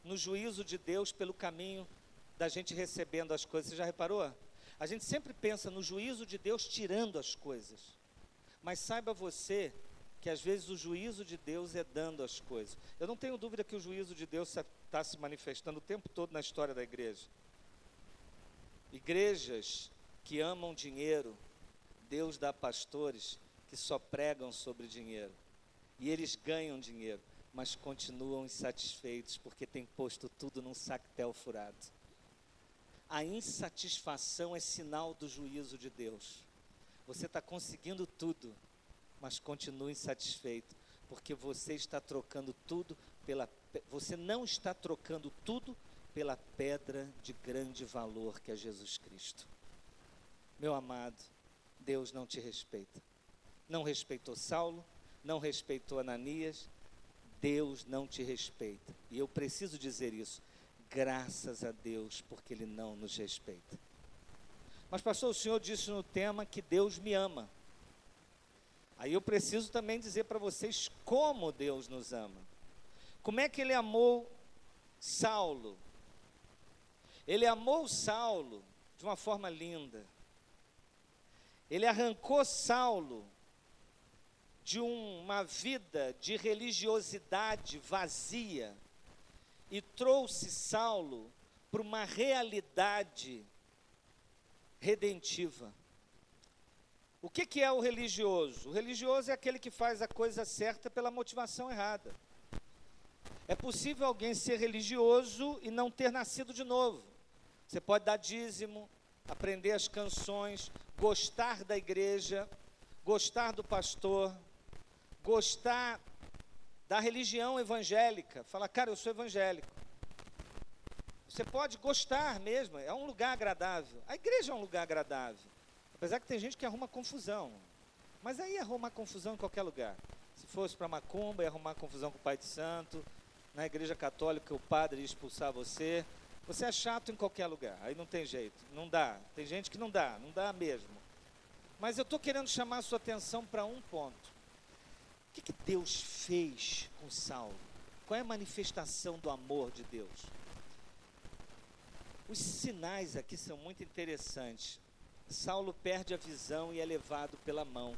no juízo de Deus pelo caminho da gente recebendo as coisas. Você já reparou? A gente sempre pensa no juízo de Deus tirando as coisas. Mas saiba você que às vezes o juízo de Deus é dando as coisas. Eu não tenho dúvida que o juízo de Deus está se manifestando o tempo todo na história da igreja. Igrejas que amam dinheiro, Deus dá pastores que só pregam sobre dinheiro. E eles ganham dinheiro, mas continuam insatisfeitos porque têm posto tudo num sactel furado. A insatisfação é sinal do juízo de Deus. Você está conseguindo tudo, mas continua insatisfeito, porque você está trocando tudo você não está trocando tudo pela pedra de grande valor que é Jesus Cristo. Meu amado, Deus não te respeita. Não respeitou Saulo, não respeitou Ananias, Deus não te respeita. E eu preciso dizer isso, graças a Deus, porque Ele não nos respeita. Mas pastor, o senhor disse no tema que Deus me ama. Aí eu preciso também dizer para vocês como Deus nos ama. Como é que Ele amou Saulo? Ele amou Saulo de uma forma linda. Ele arrancou Saulo de uma vida de religiosidade vazia e trouxe Saulo para uma realidade redentiva. O que é o religioso? O religioso é aquele que faz a coisa certa pela motivação errada. É possível alguém ser religioso e não ter nascido de novo. Você pode dar dízimo, aprender as canções, gostar da igreja, gostar do pastor, gostar da religião evangélica. Falar, cara, eu sou evangélico. Você pode gostar mesmo, é um lugar agradável. A igreja é um lugar agradável. Apesar que tem gente que arruma confusão. Mas aí arrumar confusão em qualquer lugar. Se fosse para macumba, ia arrumar confusão com o pai de santo. Na igreja católica, o padre ia expulsar você. Você é chato em qualquer lugar. Aí não tem jeito, não dá. Tem gente que não dá mesmo. Mas eu estou querendo chamar a sua atenção para um ponto. O que Deus fez com Saulo? Qual é a manifestação do amor de Deus? Os sinais aqui são muito interessantes. Saulo perde a visão e é levado pela mão.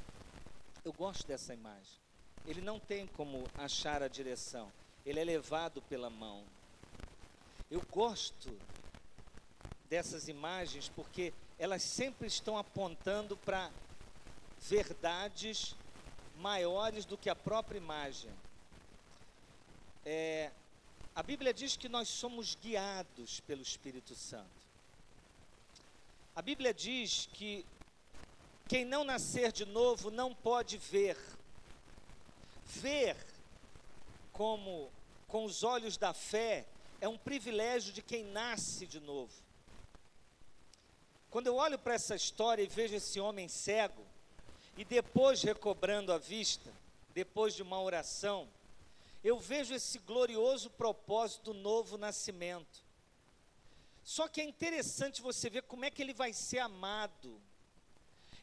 Eu gosto dessa imagem. Ele não tem como achar a direção. Ele é levado pela mão. Eu gosto dessas imagens porque elas sempre estão apontando para verdades maiores do que a própria imagem. A Bíblia diz que nós somos guiados pelo Espírito Santo. A Bíblia diz que quem não nascer de novo não pode ver. Ver como com os olhos da fé é um privilégio de quem nasce de novo. Quando eu olho para essa história e vejo esse homem cego, e depois recobrando a vista, depois de uma oração, eu vejo esse glorioso propósito do novo nascimento. Só que é interessante você ver como é que ele vai ser amado.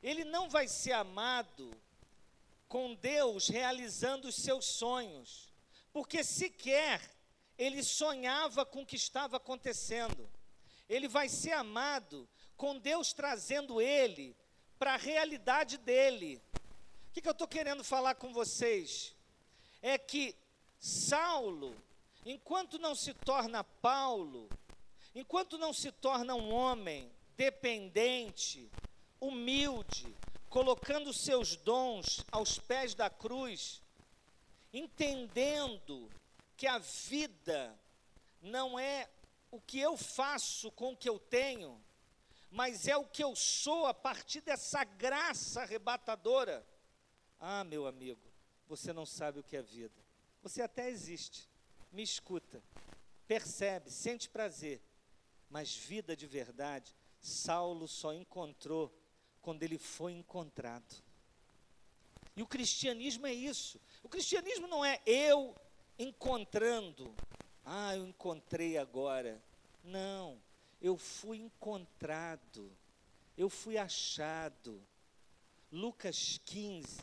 Ele não vai ser amado com Deus realizando os seus sonhos, porque sequer ele sonhava com o que estava acontecendo. Ele vai ser amado com Deus trazendo ele para a realidade dele. O que eu estou querendo falar com vocês? É que Saulo, enquanto não se torna Paulo, enquanto não se torna um homem dependente, humilde, colocando seus dons aos pés da cruz, entendendo que a vida não é o que eu faço com o que eu tenho, mas é o que eu sou a partir dessa graça arrebatadora. Ah, meu amigo, você não sabe o que é vida. Você até existe, me escuta, percebe, sente prazer, mas vida de verdade, Saulo só encontrou quando ele foi encontrado. E o cristianismo é isso. O cristianismo não é eu encontrando. Ah, eu encontrei agora. Não, eu fui encontrado, eu fui achado. Lucas 15,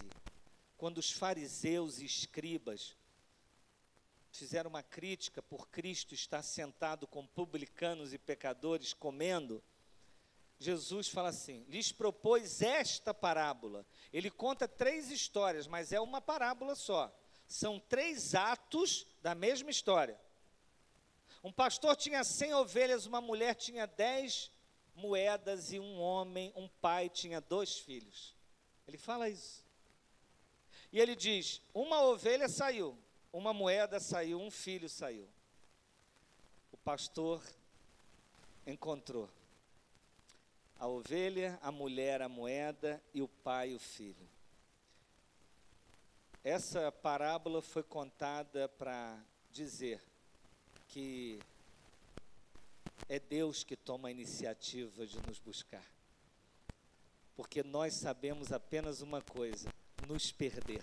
quando os fariseus e escribas fizeram uma crítica por Cristo estar sentado com publicanos e pecadores comendo, Jesus fala assim, lhes propôs esta parábola. Ele conta 3 histórias, mas é uma parábola só. São 3 atos da mesma história. Um pastor tinha 100 ovelhas, uma mulher tinha 10 moedas e um homem, um pai, tinha 2 filhos. Ele fala isso. E ele diz, uma ovelha saiu, uma moeda saiu, um filho saiu. O pastor encontrou a ovelha, a mulher, a moeda e o pai, o filho. Essa parábola foi contada para dizer que é Deus que toma a iniciativa de nos buscar. Porque nós sabemos apenas uma coisa, nos perder.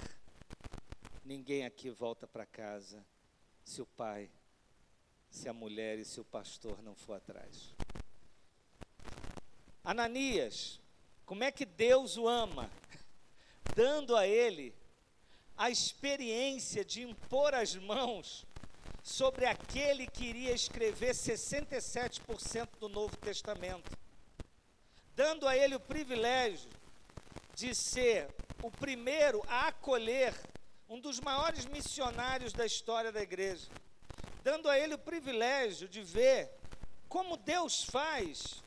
Ninguém aqui volta para casa se o pai, se a mulher e se o pastor não for atrás. Ananias, como é que Deus o ama? Dando a ele a experiência de impor as mãos sobre aquele que iria escrever 67% do Novo Testamento. Dando a ele o privilégio de ser o primeiro a acolher um dos maiores missionários da história da igreja. Dando a ele o privilégio de ver como Deus faz,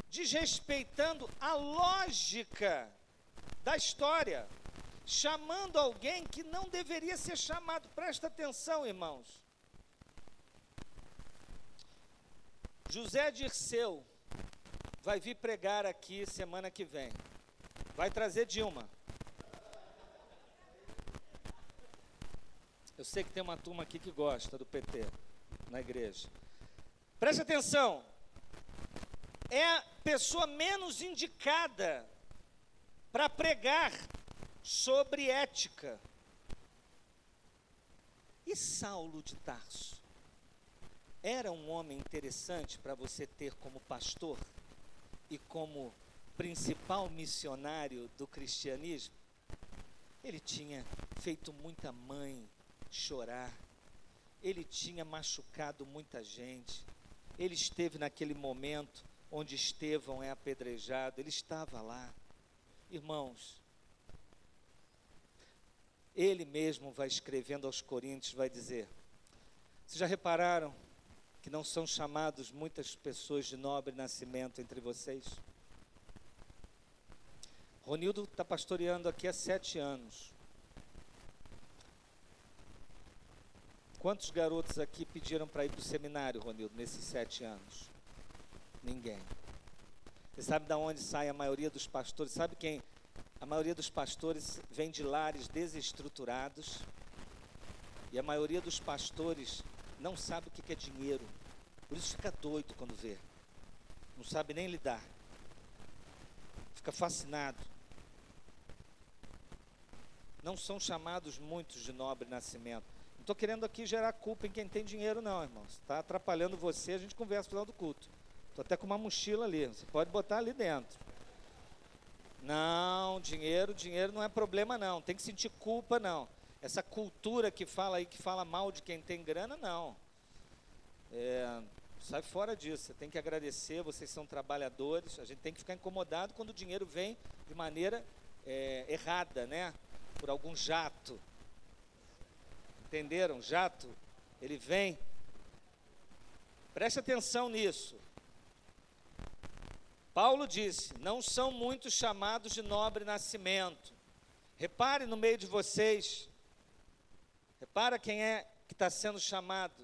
desrespeitando a lógica da história, chamando alguém que não deveria ser chamado. Presta atenção, irmãos. José Dirceu vai vir pregar aqui semana que vem. Vai trazer Dilma. Eu sei que tem uma turma aqui que gosta do PT na igreja. Presta atenção. É a pessoa menos indicada para pregar sobre ética. E Saulo de Tarso? Era um homem interessante para você ter como pastor e como principal missionário do cristianismo? Ele tinha feito muita mãe chorar, ele tinha machucado muita gente, ele esteve naquele momento onde Estevão é apedrejado, ele estava lá. Irmãos, ele mesmo vai escrevendo aos Coríntios, vai dizer, vocês já repararam que não são chamados muitas pessoas de nobre nascimento entre vocês? Ronildo está pastoreando aqui há 7 anos. Quantos garotos aqui pediram para ir para o seminário, Ronildo, nesses 7 anos? Ninguém. Você sabe de onde sai a maioria dos pastores? Sabe quem? A maioria dos pastores vem de lares desestruturados. E a maioria dos pastores não sabe o que é dinheiro. Por isso fica doido quando vê. Não sabe nem lidar. Fica fascinado. Não são chamados muitos de nobre nascimento. Não estou querendo aqui gerar culpa em quem tem dinheiro não, irmãos. Está atrapalhando você, a gente conversa no final do culto. Estou até com uma mochila ali, você pode botar ali dentro. Não, dinheiro não é problema não, tem que sentir culpa não. Essa cultura que fala aí, que fala mal de quem tem grana, não. Sai fora disso, você tem que agradecer, vocês são trabalhadores, a gente tem que ficar incomodado quando o dinheiro vem de maneira errada, né? Por algum jato. Entenderam? Jato, ele vem. Preste atenção nisso. Paulo disse, não são muitos chamados de nobre nascimento. Repare no meio de vocês. Repara quem é que está sendo chamado.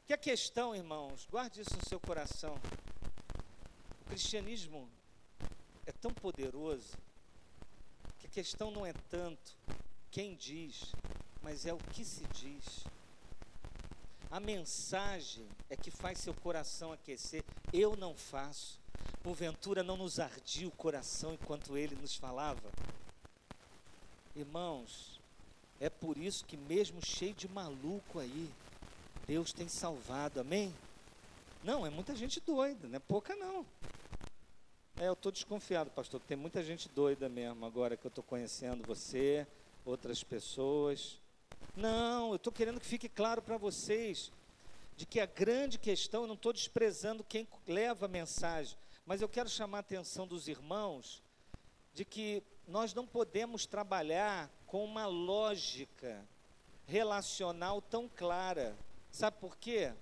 Que a questão, irmãos, guarde isso no seu coração. O cristianismo é tão poderoso que a questão não é tanto quem diz, mas é o que se diz. A mensagem é que faz seu coração aquecer. Eu não faço. Porventura não nos ardia o coração enquanto ele nos falava? Irmãos, é por isso que mesmo cheio de maluco aí, Deus tem salvado, amém? Não, é muita gente doida, não é pouca não. Eu estou desconfiado, pastor, que tem muita gente doida mesmo, agora que eu estou conhecendo você, outras pessoas. Não, eu estou querendo que fique claro para vocês, de que a grande questão, eu não estou desprezando quem leva a mensagem, Mas eu quero chamar a atenção dos irmãos de que nós não podemos trabalhar com uma lógica relacional tão clara. Sabe por quê?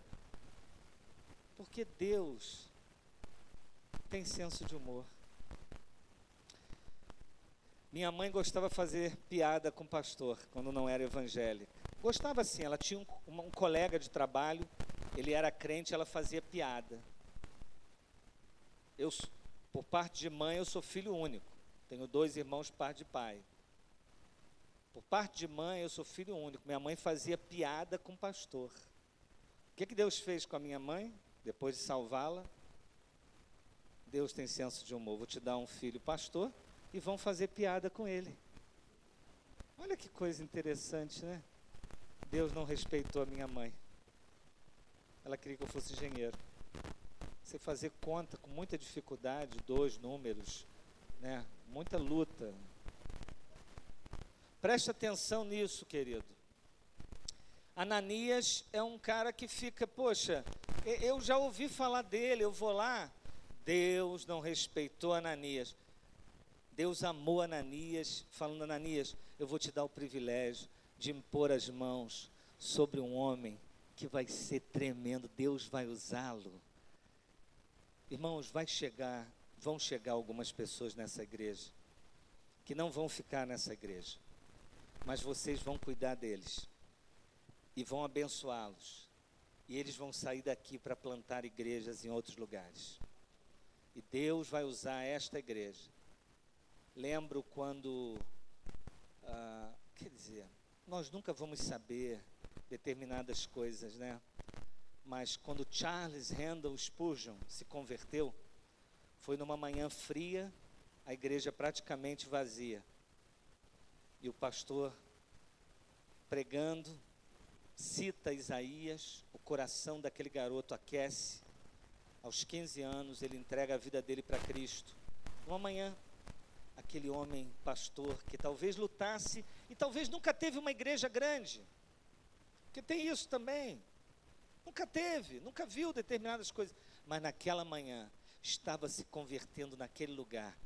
Porque Deus tem senso de humor. Minha mãe gostava de fazer piada com o pastor, quando não era evangélica. Gostava assim, ela tinha um colega de trabalho, ele era crente, ela fazia piada. Eu, por parte de mãe, eu sou filho único. Tenho 2 irmãos por parte de pai. Por parte de mãe, eu sou filho único. Minha mãe fazia piada com o pastor. O que Deus fez com a minha mãe, depois de salvá-la? Deus tem senso de humor. Vou te dar um filho pastor e vão fazer piada com ele. Olha que coisa interessante, né? Deus não respeitou a minha mãe. Ela queria que eu fosse engenheiro. Você fazer conta com muita dificuldade, 2 números, né? Muita luta. Preste atenção nisso, querido. Ananias é um cara que fica, poxa, eu já ouvi falar dele, eu vou lá. Deus não respeitou Ananias. Deus amou Ananias, falando: Ananias, eu vou te dar o privilégio de impor as mãos sobre um homem que vai ser tremendo. Deus vai usá-lo. Irmãos, vão chegar algumas pessoas nessa igreja que não vão ficar nessa igreja, mas vocês vão cuidar deles e vão abençoá-los, e eles vão sair daqui para plantar igrejas em outros lugares, e Deus vai usar esta igreja. Lembro quando, quer dizer, nós nunca vamos saber determinadas coisas, né? Mas quando Charles Randall Spurgeon se converteu, foi numa manhã fria, a igreja praticamente vazia. E o pastor, pregando, cita Isaías, o coração daquele garoto aquece. Aos 15 anos, ele entrega a vida dele para Cristo. Uma manhã, aquele homem pastor que talvez lutasse e talvez nunca teve uma igreja grande, porque tem isso também. Nunca teve, nunca viu determinadas coisas, mas naquela manhã estava se convertendo naquele lugar.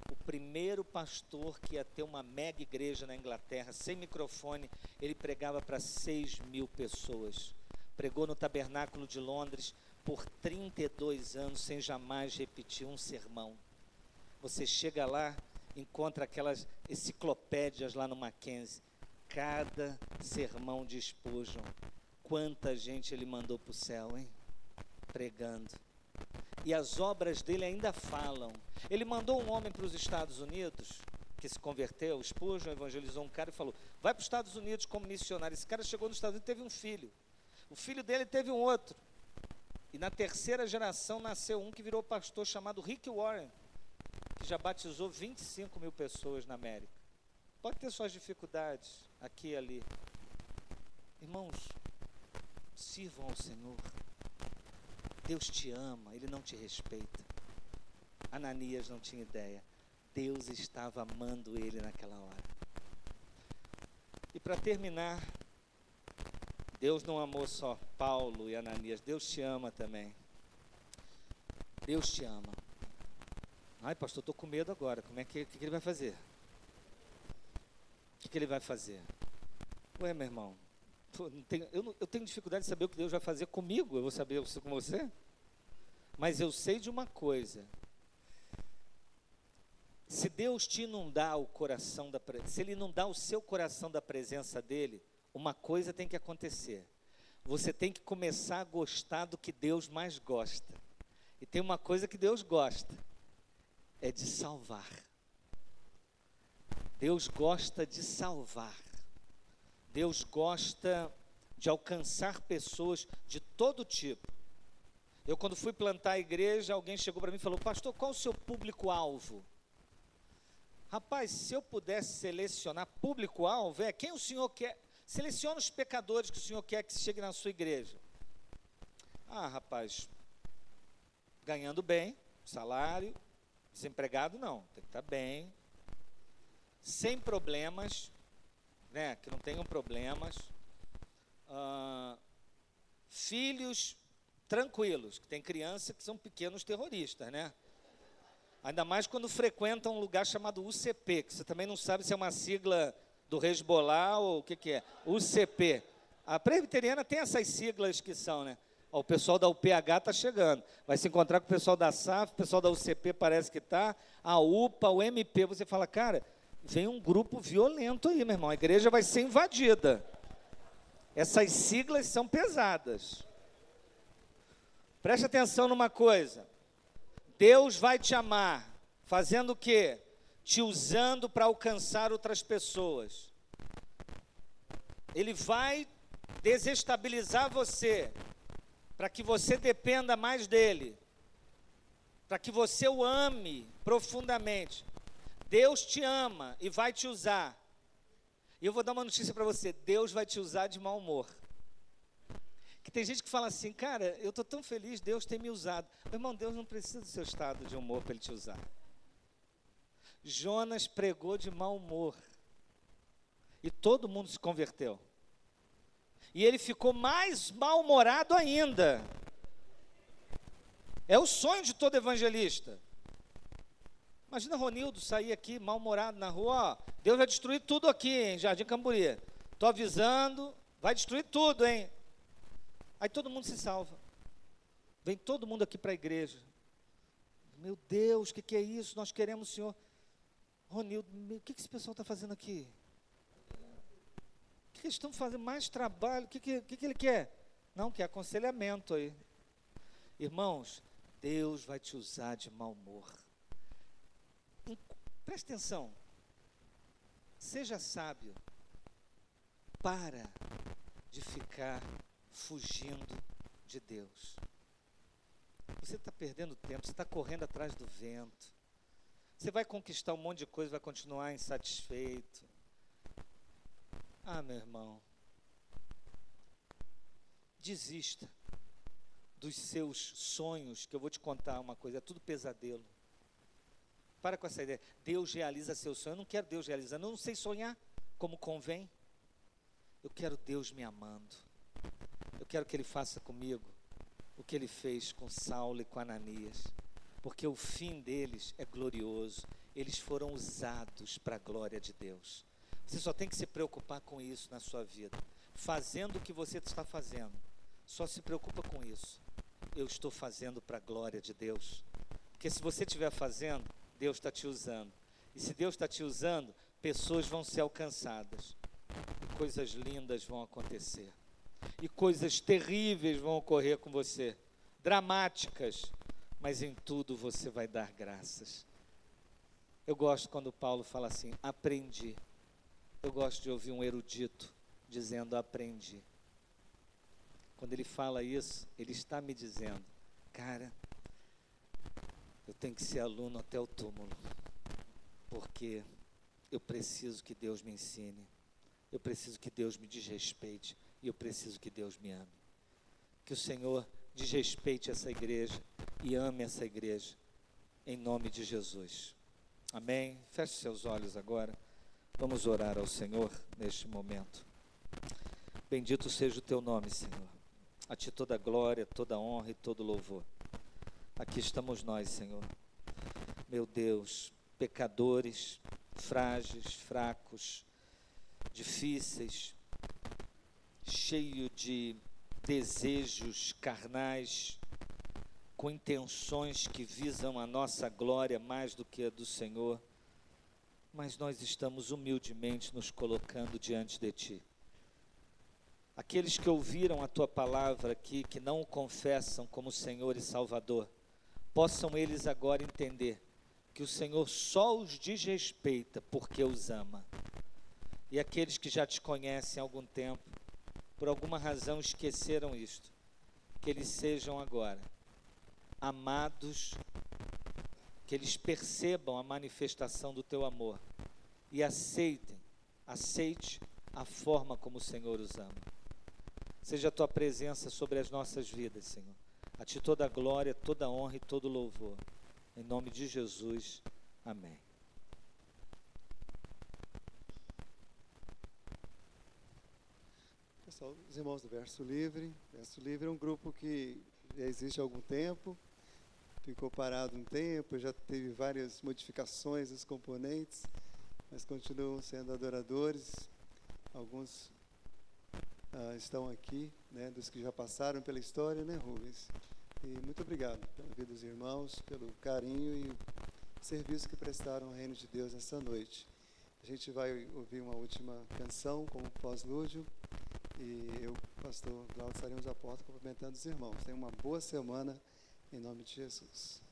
O primeiro pastor que ia ter uma mega igreja na Inglaterra, sem microfone, ele pregava para 6.000 pessoas. Pregou no Tabernáculo de Londres por 32 anos, sem jamais repetir um sermão. Você chega lá, encontra aquelas enciclopédias lá no Mackenzie, cada sermão de Spurgeon. Quanta gente ele mandou para o céu, hein? Pregando. E as obras dele ainda falam. Ele mandou um homem para os Estados Unidos, que se converteu. Spurgeon evangelizou um cara e falou: vai para os Estados Unidos como missionário. Esse cara chegou nos Estados Unidos e teve um filho. O filho dele teve um outro. E na 3ª geração nasceu um que virou pastor, chamado Rick Warren, que já batizou 25.000 pessoas na América. Pode ter suas dificuldades aqui e ali. Irmãos, sirvam ao Senhor. Deus te ama, Ele não te respeita. Ananias não tinha ideia. Deus estava amando ele naquela hora. E para terminar, Deus não amou só Paulo e Ananias, Deus te ama também. Deus te ama. Ai, pastor, estou com medo agora. Como é que ele vai fazer? O que ele vai fazer? Ué, meu irmão, eu tenho dificuldade de saber o que Deus vai fazer comigo. Eu vou saber isso com você? Mas eu sei de uma coisa. Se Deus te inundar o coração, se Ele inundar o seu coração da presença dEle, uma coisa tem que acontecer. Você tem que começar a gostar do que Deus mais gosta. E tem uma coisa que Deus gosta, é de salvar. Deus gosta de salvar. Deus gosta de alcançar pessoas de todo tipo. Eu, quando fui plantar a igreja, alguém chegou para mim e falou: pastor, qual o seu público-alvo? Rapaz, se eu pudesse selecionar público-alvo, quem o senhor quer? Seleciona os pecadores que o senhor quer que chegue na sua igreja. Ah, rapaz, ganhando bem, salário, desempregado não, tem que estar bem, sem problemas, né, que não tenham problemas, filhos tranquilos, que tem criança que são pequenos terroristas, né? Ainda mais quando frequentam um lugar chamado UCP, que você também não sabe se é uma sigla do Hezbollah ou o que é. UCP. A presbiteriana tem essas siglas que são, né? Ó, o pessoal da UPH está chegando. Vai se encontrar com o pessoal da SAF, o pessoal da UCP parece que está, a UPA, o MP. Você fala, cara, vem um grupo violento aí, meu irmão. A igreja vai ser invadida. Essas siglas são pesadas. Preste atenção numa coisa. Deus vai te amar, fazendo o quê? Te usando para alcançar outras pessoas. Ele vai desestabilizar você, para que você dependa mais dele, para que você o ame profundamente. Deus te ama e vai te usar. E eu vou dar uma notícia para você, Deus vai te usar de mau humor. Que tem gente que fala assim, cara, eu estou tão feliz, Deus tem me usado. Meu irmão, Deus não precisa do seu estado de humor para Ele te usar. Jonas pregou de mau humor. E todo mundo se converteu. E ele ficou mais mal-humorado ainda. É o sonho de todo evangelista. Imagina Ronildo sair aqui mal-humorado na rua, ó, Deus vai destruir tudo aqui, em Jardim Camburi. Estou avisando, vai destruir tudo, hein? Aí todo mundo se salva. Vem todo mundo aqui para a igreja. Meu Deus, o que é isso? Nós queremos o Senhor. Ronildo, o que esse pessoal está fazendo aqui? O que eles estão fazendo? Mais trabalho? O que ele quer? Não, quer aconselhamento aí. Irmãos, Deus vai te usar de mau humor. Preste atenção. Seja sábio. Para de ficar fugindo de Deus. Você está perdendo tempo, você está correndo atrás do vento. Você vai conquistar um monte de coisa, vai continuar insatisfeito. Ah, meu irmão, desista dos seus sonhos, que eu vou te contar uma coisa, é tudo pesadelo. Para com essa ideia, Deus realiza seus sonhos. Eu não quero Deus realizando, eu não sei sonhar como convém. Eu quero Deus me amando. Eu quero que Ele faça comigo o que Ele fez com Saulo e com Ananias, porque o fim deles é glorioso. Eles foram usados para a glória de Deus. Você só tem que se preocupar com isso na sua vida. Fazendo o que você está fazendo, só se preocupa com isso. Eu estou fazendo para a glória de Deus. Porque se você estiver fazendo, Deus está te usando. E se Deus está te usando, pessoas vão ser alcançadas. E coisas lindas vão acontecer. E coisas terríveis vão ocorrer com você. Dramáticas. Mas em tudo você vai dar graças. Eu gosto quando Paulo fala assim, aprendi. Eu gosto de ouvir um erudito dizendo, aprendi. Quando ele fala isso, ele está me dizendo, cara, eu tenho que ser aluno até o túmulo, porque eu preciso que Deus me ensine, eu preciso que Deus me desrespeite, e eu preciso que Deus me ame. Que o Senhor desrespeite essa igreja e ame essa igreja, em nome de Jesus. Amém? Feche seus olhos agora, vamos orar ao Senhor neste momento. Bendito seja o teu nome, Senhor. A ti toda a glória, toda a honra e todo louvor. Aqui estamos nós, Senhor. Meu Deus, pecadores, frágeis, fracos, difíceis, cheio de desejos carnais, com intenções que visam a nossa glória mais do que a do Senhor, mas nós estamos humildemente nos colocando diante de Ti. Aqueles que ouviram a Tua palavra aqui, que não o confessam como Senhor e Salvador, possam eles agora entender que o Senhor só os desrespeita porque os ama. E aqueles que já Te conhecem há algum tempo, por alguma razão esqueceram isto, que eles sejam agora amados, que eles percebam a manifestação do Teu amor e aceite a forma como o Senhor os ama. Seja a Tua presença sobre as nossas vidas, Senhor. A Ti toda a glória, toda a honra e todo o louvor. Em nome de Jesus, amém.
Pessoal, os irmãos do Verso Livre é um grupo que já existe há algum tempo. ficou parado um tempo, já teve várias modificações dos componentes, mas continuam sendo adoradores. Alguns estão aqui, né, dos que já passaram pela história, né, Rubens? E muito obrigado pela vida dos irmãos, pelo carinho e o serviço que prestaram ao reino de Deus nessa noite. A gente vai ouvir uma última canção como pós-lúdio e eu, pastor Glaucio, estaremos à porta cumprimentando os irmãos. Tenham uma boa semana em nome de Jesus.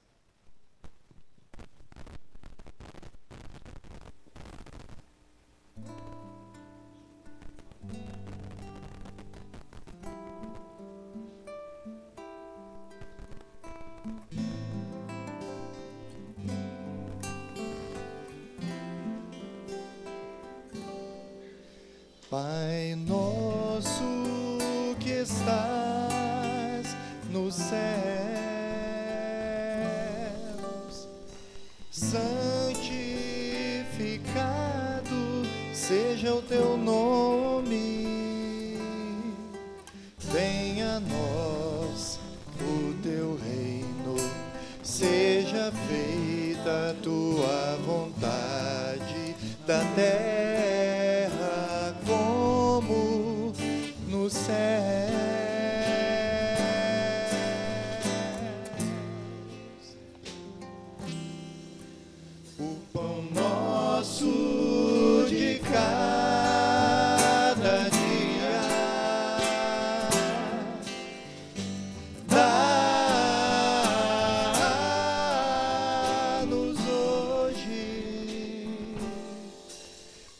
Pai nosso que estás nos céus, santificado seja o teu nome, venha a nós o teu reino, seja feita a tua vontade da terra como no céu. O pão nosso de cada dia dá-nos hoje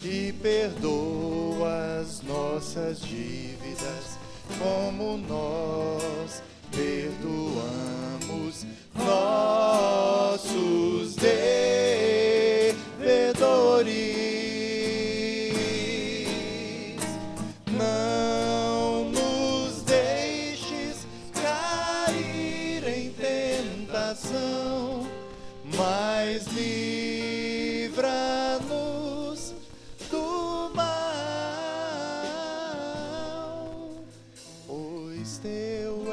e perdoa as nossas dívidas, como nós perdoamos nossos devedores. Não nos deixes cair em tentação, mas livra-nos do mal, pois teu